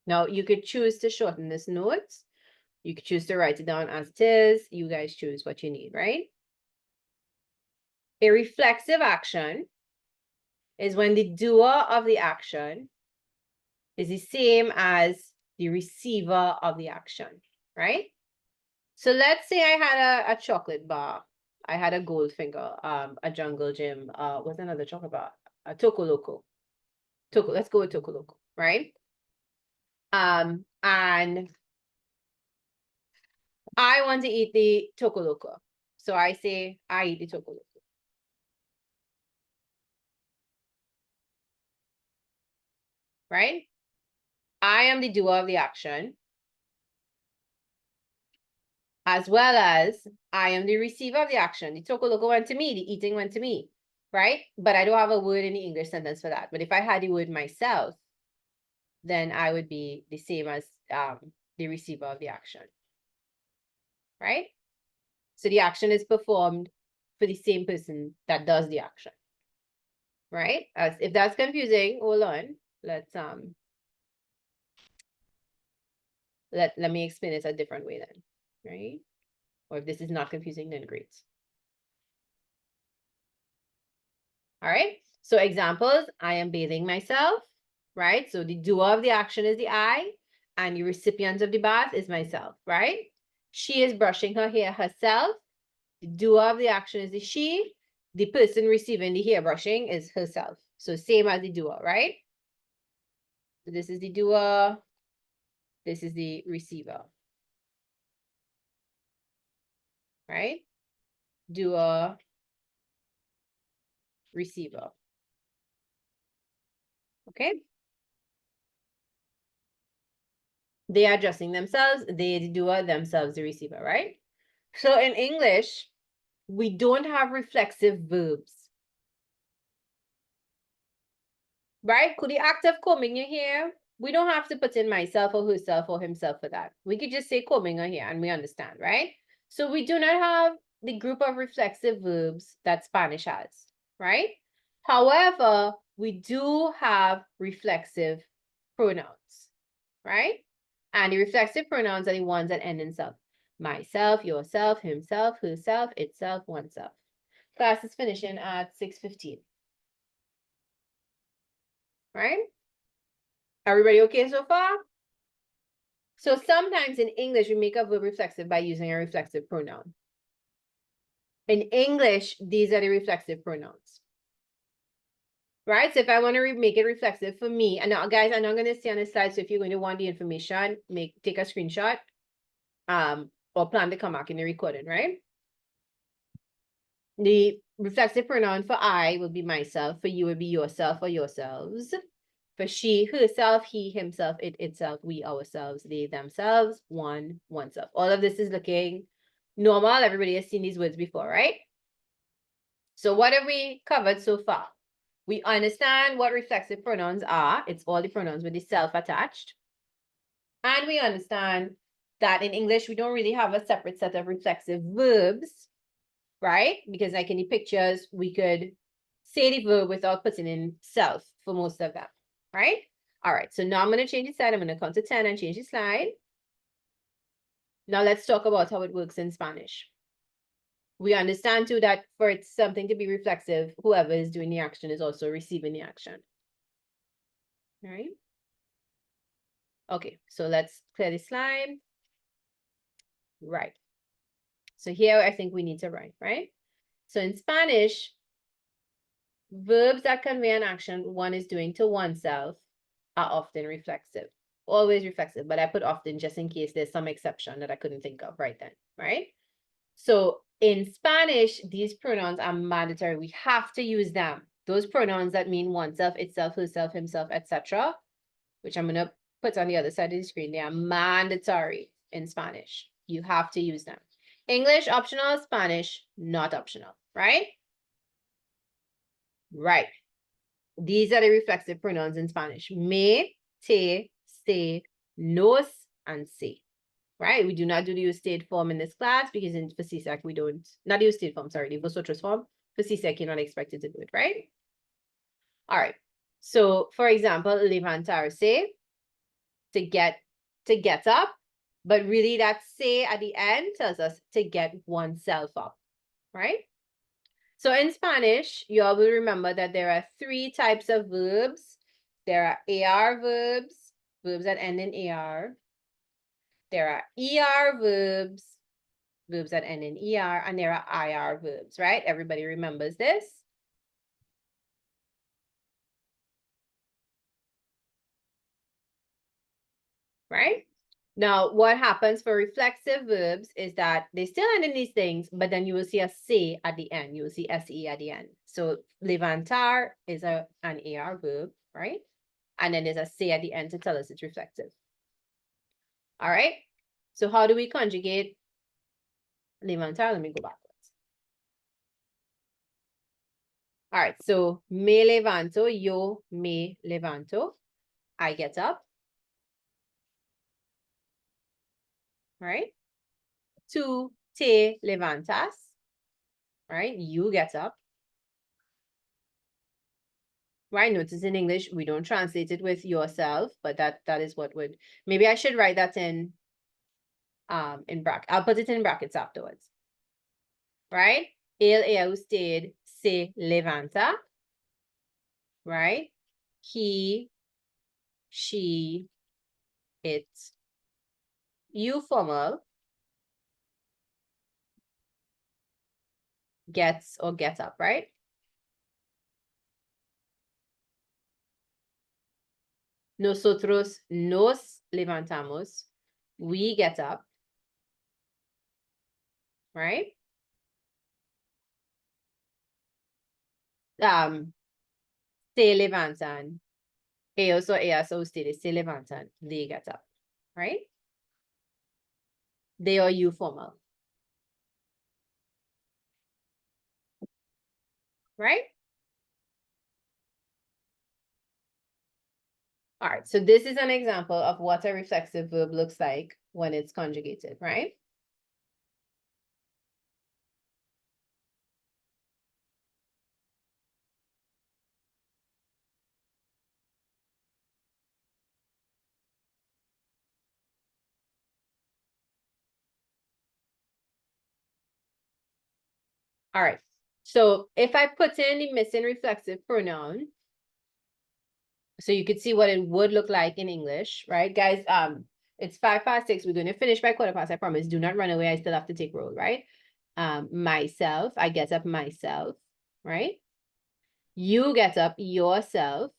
Now, you could choose to shorten this note. You could choose to write it down as it is. You guys choose what you need, right? A reflexive action is when the doer of the action is the same as the receiver of the action, right? So let's say I had a chocolate bar. I had a Goldfinger, a Jungle Gym, what's another chocolate bar? A Toco Loco. Let's go with Toco Loco, right? And I want to eat the Toco Loco. So I say, I eat the Toco Loco. Right? I am the doer of the action, as well as I am the receiver of the action. The Toco Loco went to me, the eating went to me, right? But I don't have a word in the English sentence for that. But if I had the word myself, then I would be the same as the receiver of the action, right? So the action is performed for the same person that does the action, right? As if that's confusing, hold on. Let's let me explain it a different way then, right? Or if this is not confusing, then great. All right. So examples, I am bathing myself, right? So the doer of the action is the I, and the recipient of the bath is myself, right? She is brushing her hair herself. The doer of the action is the she. The person receiving the hair brushing is herself. So same as the doer, right? So this is the doer. This is the receiver, right? Doer, receiver. Okay. They are addressing themselves, they the doer, themselves the receiver, right? So in English, we don't have reflexive verbs. Right? Could the act of combing your hair? We don't have to put in myself or herself or himself for that. We could just say combing her hair and we understand, right? So we do not have the group of reflexive verbs that Spanish has, right? However, we do have reflexive pronouns, right? And the reflexive pronouns are the ones that end in self. Myself, yourself, himself, herself, itself, oneself. Class is finishing at 6:15, right? Everybody okay so far? So sometimes in English, we make a verb reflexive by using a reflexive pronoun. In English, these are the reflexive pronouns. Right? So if I want to make it reflexive for me, and now guys, I'm not going to see on the slide. So if you're going to want the information, take a screenshot, or plan to come back in the recording, right? The reflexive pronoun for I will be myself, for you would be yourself or yourselves. For she, herself, he, himself, it, itself, we, ourselves, they, themselves, one, oneself. All of this is looking normal. Everybody has seen these words before, right? So what have we covered so far? We understand what reflexive pronouns are. It's all the pronouns with the self attached. And we understand that in English, we don't really have a separate set of reflexive verbs, right? Because like in the pictures, we could say the verb without putting in self for most of them, right? All right, so now I'm going to change the slide. I'm going to count to 10 and change the slide. Now let's talk about how it works in Spanish. We understand too that for it something to be reflexive, whoever is doing the action is also receiving the action. All right. Okay, so let's clear the slide. Right. So here I think we need to write, right? So in Spanish, verbs that convey an action one is doing to oneself are often reflexive. Always reflexive, but I put often just in case there's some exception that I couldn't think of right then, right? So in Spanish, these pronouns are mandatory. We have to use them. Those pronouns that mean oneself, itself, herself, himself, etc., which I'm going to put on the other side of the screen, they are mandatory in Spanish. You have to use them. English, optional. Spanish, not optional, right? Right. These are the reflexive pronouns in Spanish. Me, te, se, nos, and se. Right? We do not do the usted form in this class because for CSEC, we don't, not the usted form, sorry, the vosotros form. For CSEC, you're not expected to do it, right? All right. So, for example, levantarse, to get up, but really that se at the end tells us to get oneself up, right? So in Spanish, you all will remember that there are 3 types of verbs. There are AR verbs, verbs that end in AR. There are ER verbs, verbs that end in ER, and there are IR verbs, right? Everybody remembers this? Right? Now, what happens for reflexive verbs is that they still end in these things, but then you will see a se at the end. You will see se at the end. So levantar is an AR verb, right? And then there's a se at the end to tell us it's reflexive. All right. So how do we conjugate levantar? Let me go backwards. All right. So me levanto, yo me levanto. I get up. Right? Tú te levantas. Right? You get up. Right? Notice in English, we don't translate it with yourself, but that is what would, maybe I should write that in bracket. I'll put it in brackets afterwards. Right? Ella usted se levanta. Right? He, she, it. You formal gets or get up, right? Nosotros nos levantamos. We get up. Right? Se levantan. Ellos o ellas o ustedes se levantan. They get up. right? They or you formal, right? All right, so this is an example of what a reflexive verb looks like when it's conjugated, right? All right, so if I put in the missing reflexive pronoun, so you could see what it would look like in English, right? Guys, it's 6:05. We're going to finish by 4:15. I promise. Do not run away. I still have to take roll, right? Myself, I get up myself, right? You get up yourself.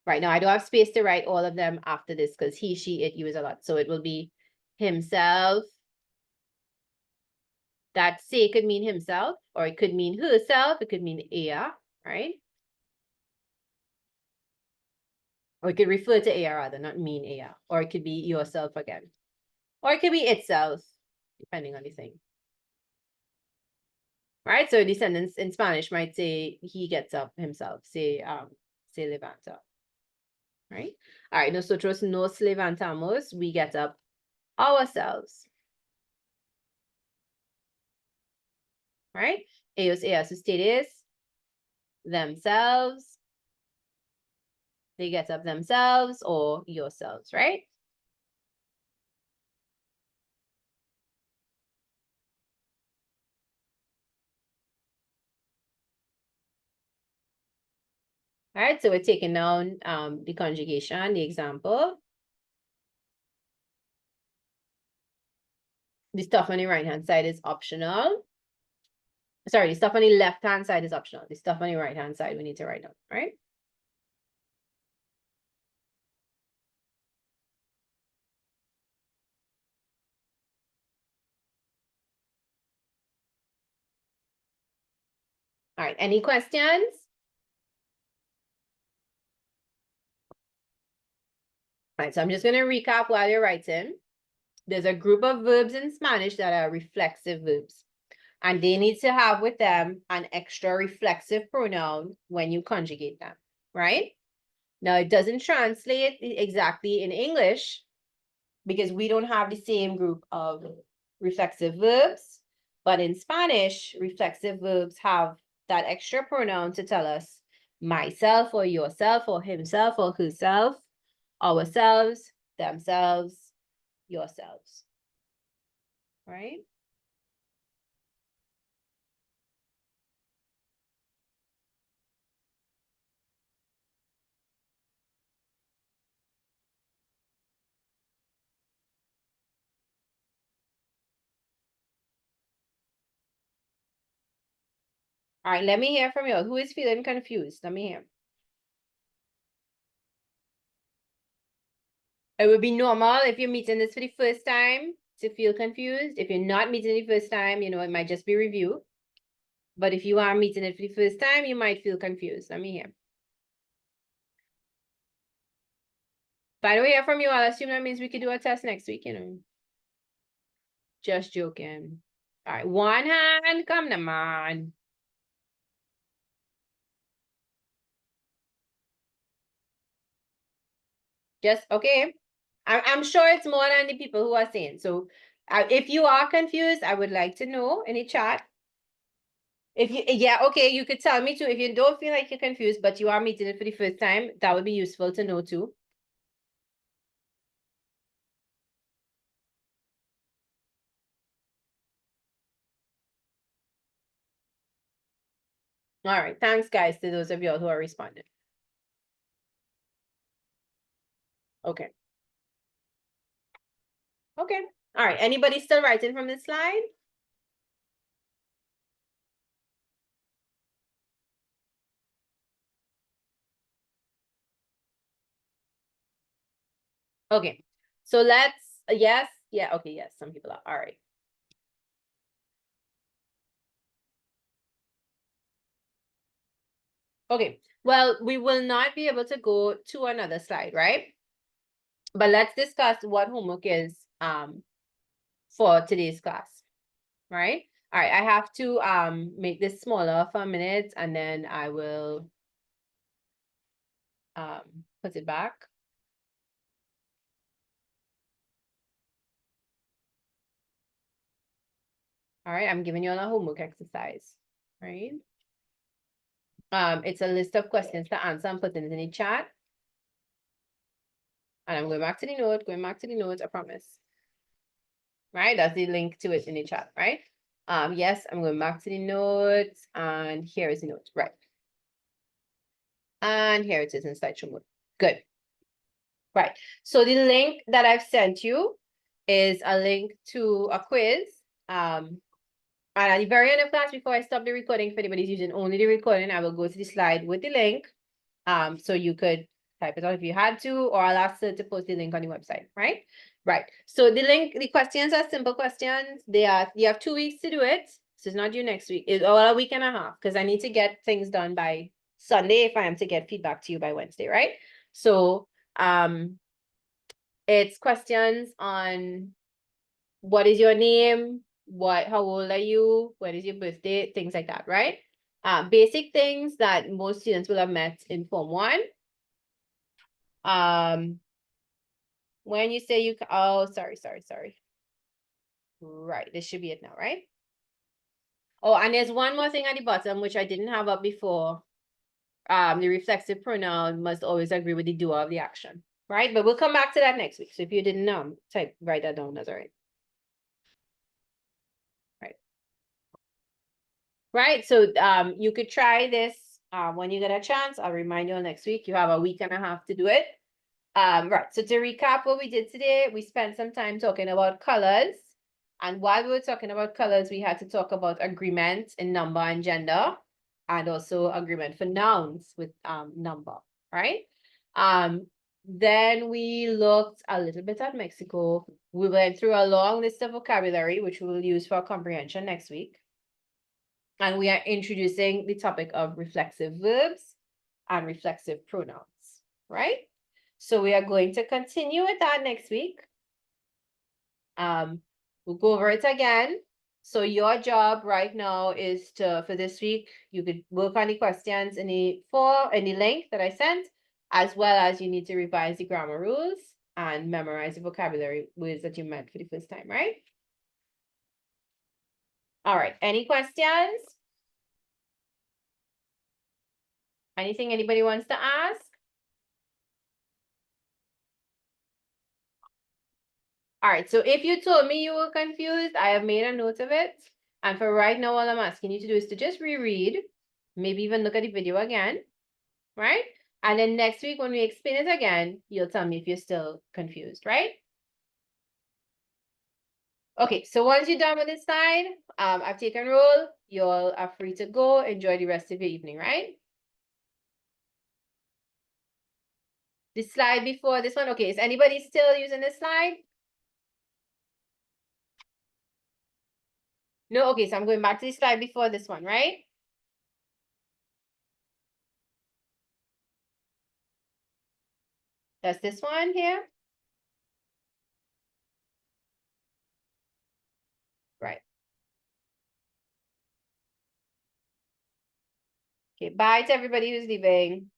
Right now, I don't have space to write all of them after this because he, she, it, you is a lot. So it will be himself. That say could mean himself, or it could mean herself. It could mean Aya, right? Or it could refer to Aya rather, not mean Aya. Or it could be yourself again. Or it could be itself, depending on the thing. Right? So the sentence in Spanish might say he gets up himself. Se levanta. Right? All right, nosotros nos levantamos. We get up ourselves. Right? Ellos, ellas, ustedes, themselves. They get up themselves or yourselves, right? All right, so we're taking down the conjugation, the example. The stuff on the right-hand side is optional. Sorry, the stuff on the left-hand side is optional. The stuff on the right-hand side we need to write down, right? All right, any questions? All right, so I'm just going to recap while you're writing. There's a group of verbs in Spanish that are reflexive verbs, and they need to have with them an extra reflexive pronoun when you conjugate them, right? Now, it doesn't translate exactly in English because we don't have the same group of reflexive verbs, but in Spanish, reflexive verbs have that extra pronoun to tell us myself or yourself or himself or herself, ourselves, themselves, yourselves, right? All right, let me hear from you. Who is feeling confused? Let me hear. It would be normal if you're meeting this for the first time to feel confused. If you're not meeting the first time, it might just be review. But if you are meeting it for the first time, you might feel confused. Let me hear. By the way, hear from you, I'll assume that means we could do a test next week. Just joking. All right, one hand, come naman. Just, okay. I'm sure it's more than the people who are saying. So if you are confused, I would like to know in the chat. Yeah, okay, you could tell me too. If you don't feel like you're confused, but you are meeting it for the first time, that would be useful to know too. All right, thanks guys to those of you all who are responding. Okay. Okay. All right, anybody still writing from this slide? Okay, so let's, yes, yeah, okay, yes, some people are, all right. Okay, well, we will not be able to go to another slide, right? But let's discuss what homework is for today's class, right? All right, I have to make this smaller for a minute and then I will put it back. All right, I'm giving you all a homework exercise, right? It's a list of questions to answer and put in the chat. And I'm going back to the note, I promise. Right, that's the link to it in the chat, right? Yes, I'm going back to the notes and here is the note, right? And here it is in slideshow mode. Good. Right, so the link that I've sent you is a link to a quiz. And at the very end of class, before I stop the recording, if anybody's using only the recording, I will go to the slide with the link. So you could type it out if you had to, or I'll ask her to post the link on the website, right? Right. So the link, the questions are simple questions. You have 2 weeks to do it. So it's not due next week. It's a week and a half because I need to get things done by Sunday if I am to get feedback to you by Wednesday, right? So it's questions on what is your name, how old are you, when is your birthday, things like that, right? Basic things that most students will have met in Form 1. When you say oh, sorry. Right, this should be it now, right? Oh, and there's one more thing at the bottom, which I didn't have up before. The reflexive pronoun must always agree with the doer of the action, right? But we'll come back to that next week. So if you didn't know, write that down, that's all right. Right, so you could try this when you get a chance. I'll remind you next week. You have a week and a half to do it. Right, so to recap what we did today, we spent some time talking about colors. And while we were talking about colors, we had to talk about agreement in number and gender, and also agreement for nouns with number, right? Then we looked a little bit at Mexico. We went through a long list of vocabulary, which we will use for comprehension next week. And we are introducing the topic of reflexive verbs and reflexive pronouns, right? So we are going to continue with that next week. We'll go over it again. So your job right now is for this week, you could work on the questions in the link that I sent, as well as you need to revise the grammar rules and memorize the vocabulary words that you meant for the first time, right? All right, any questions? Anything anybody wants to ask? All right, so if you told me you were confused, I have made a note of it. And for right now, all I'm asking you to do is to just reread, maybe even look at the video again, right? And then next week when we explain it again, you'll tell me if you're still confused, right? Okay, so once you're done with this slide, I've taken roll. You all are free to go. Enjoy the rest of your evening, right? The slide before this one, okay, is anybody still using this slide? No, okay, so I'm going back to the slide before this one, right? That's this one here. Right. Okay, bye to everybody who's leaving.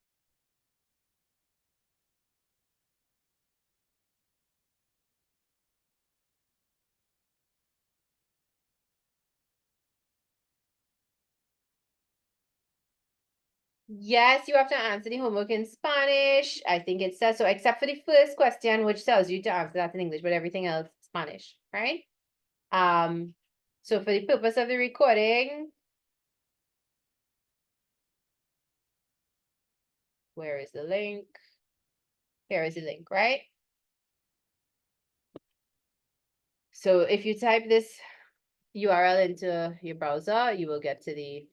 Yes, you have to answer the homework in Spanish. I think it says so, except for the first question, which tells you to answer that in English, but everything else Spanish, right? So for the purpose of the recording, where is the link? Here is the link, right? So if you type this URL into your browser, you will get to the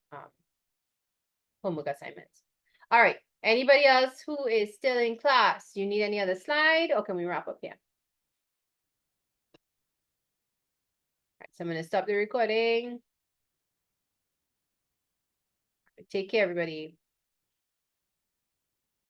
homework assignments. All right. Anybody else who is still in class? You need any other slide, or can we wrap up here? All right, so I'm going to stop the recording. Take care, everybody.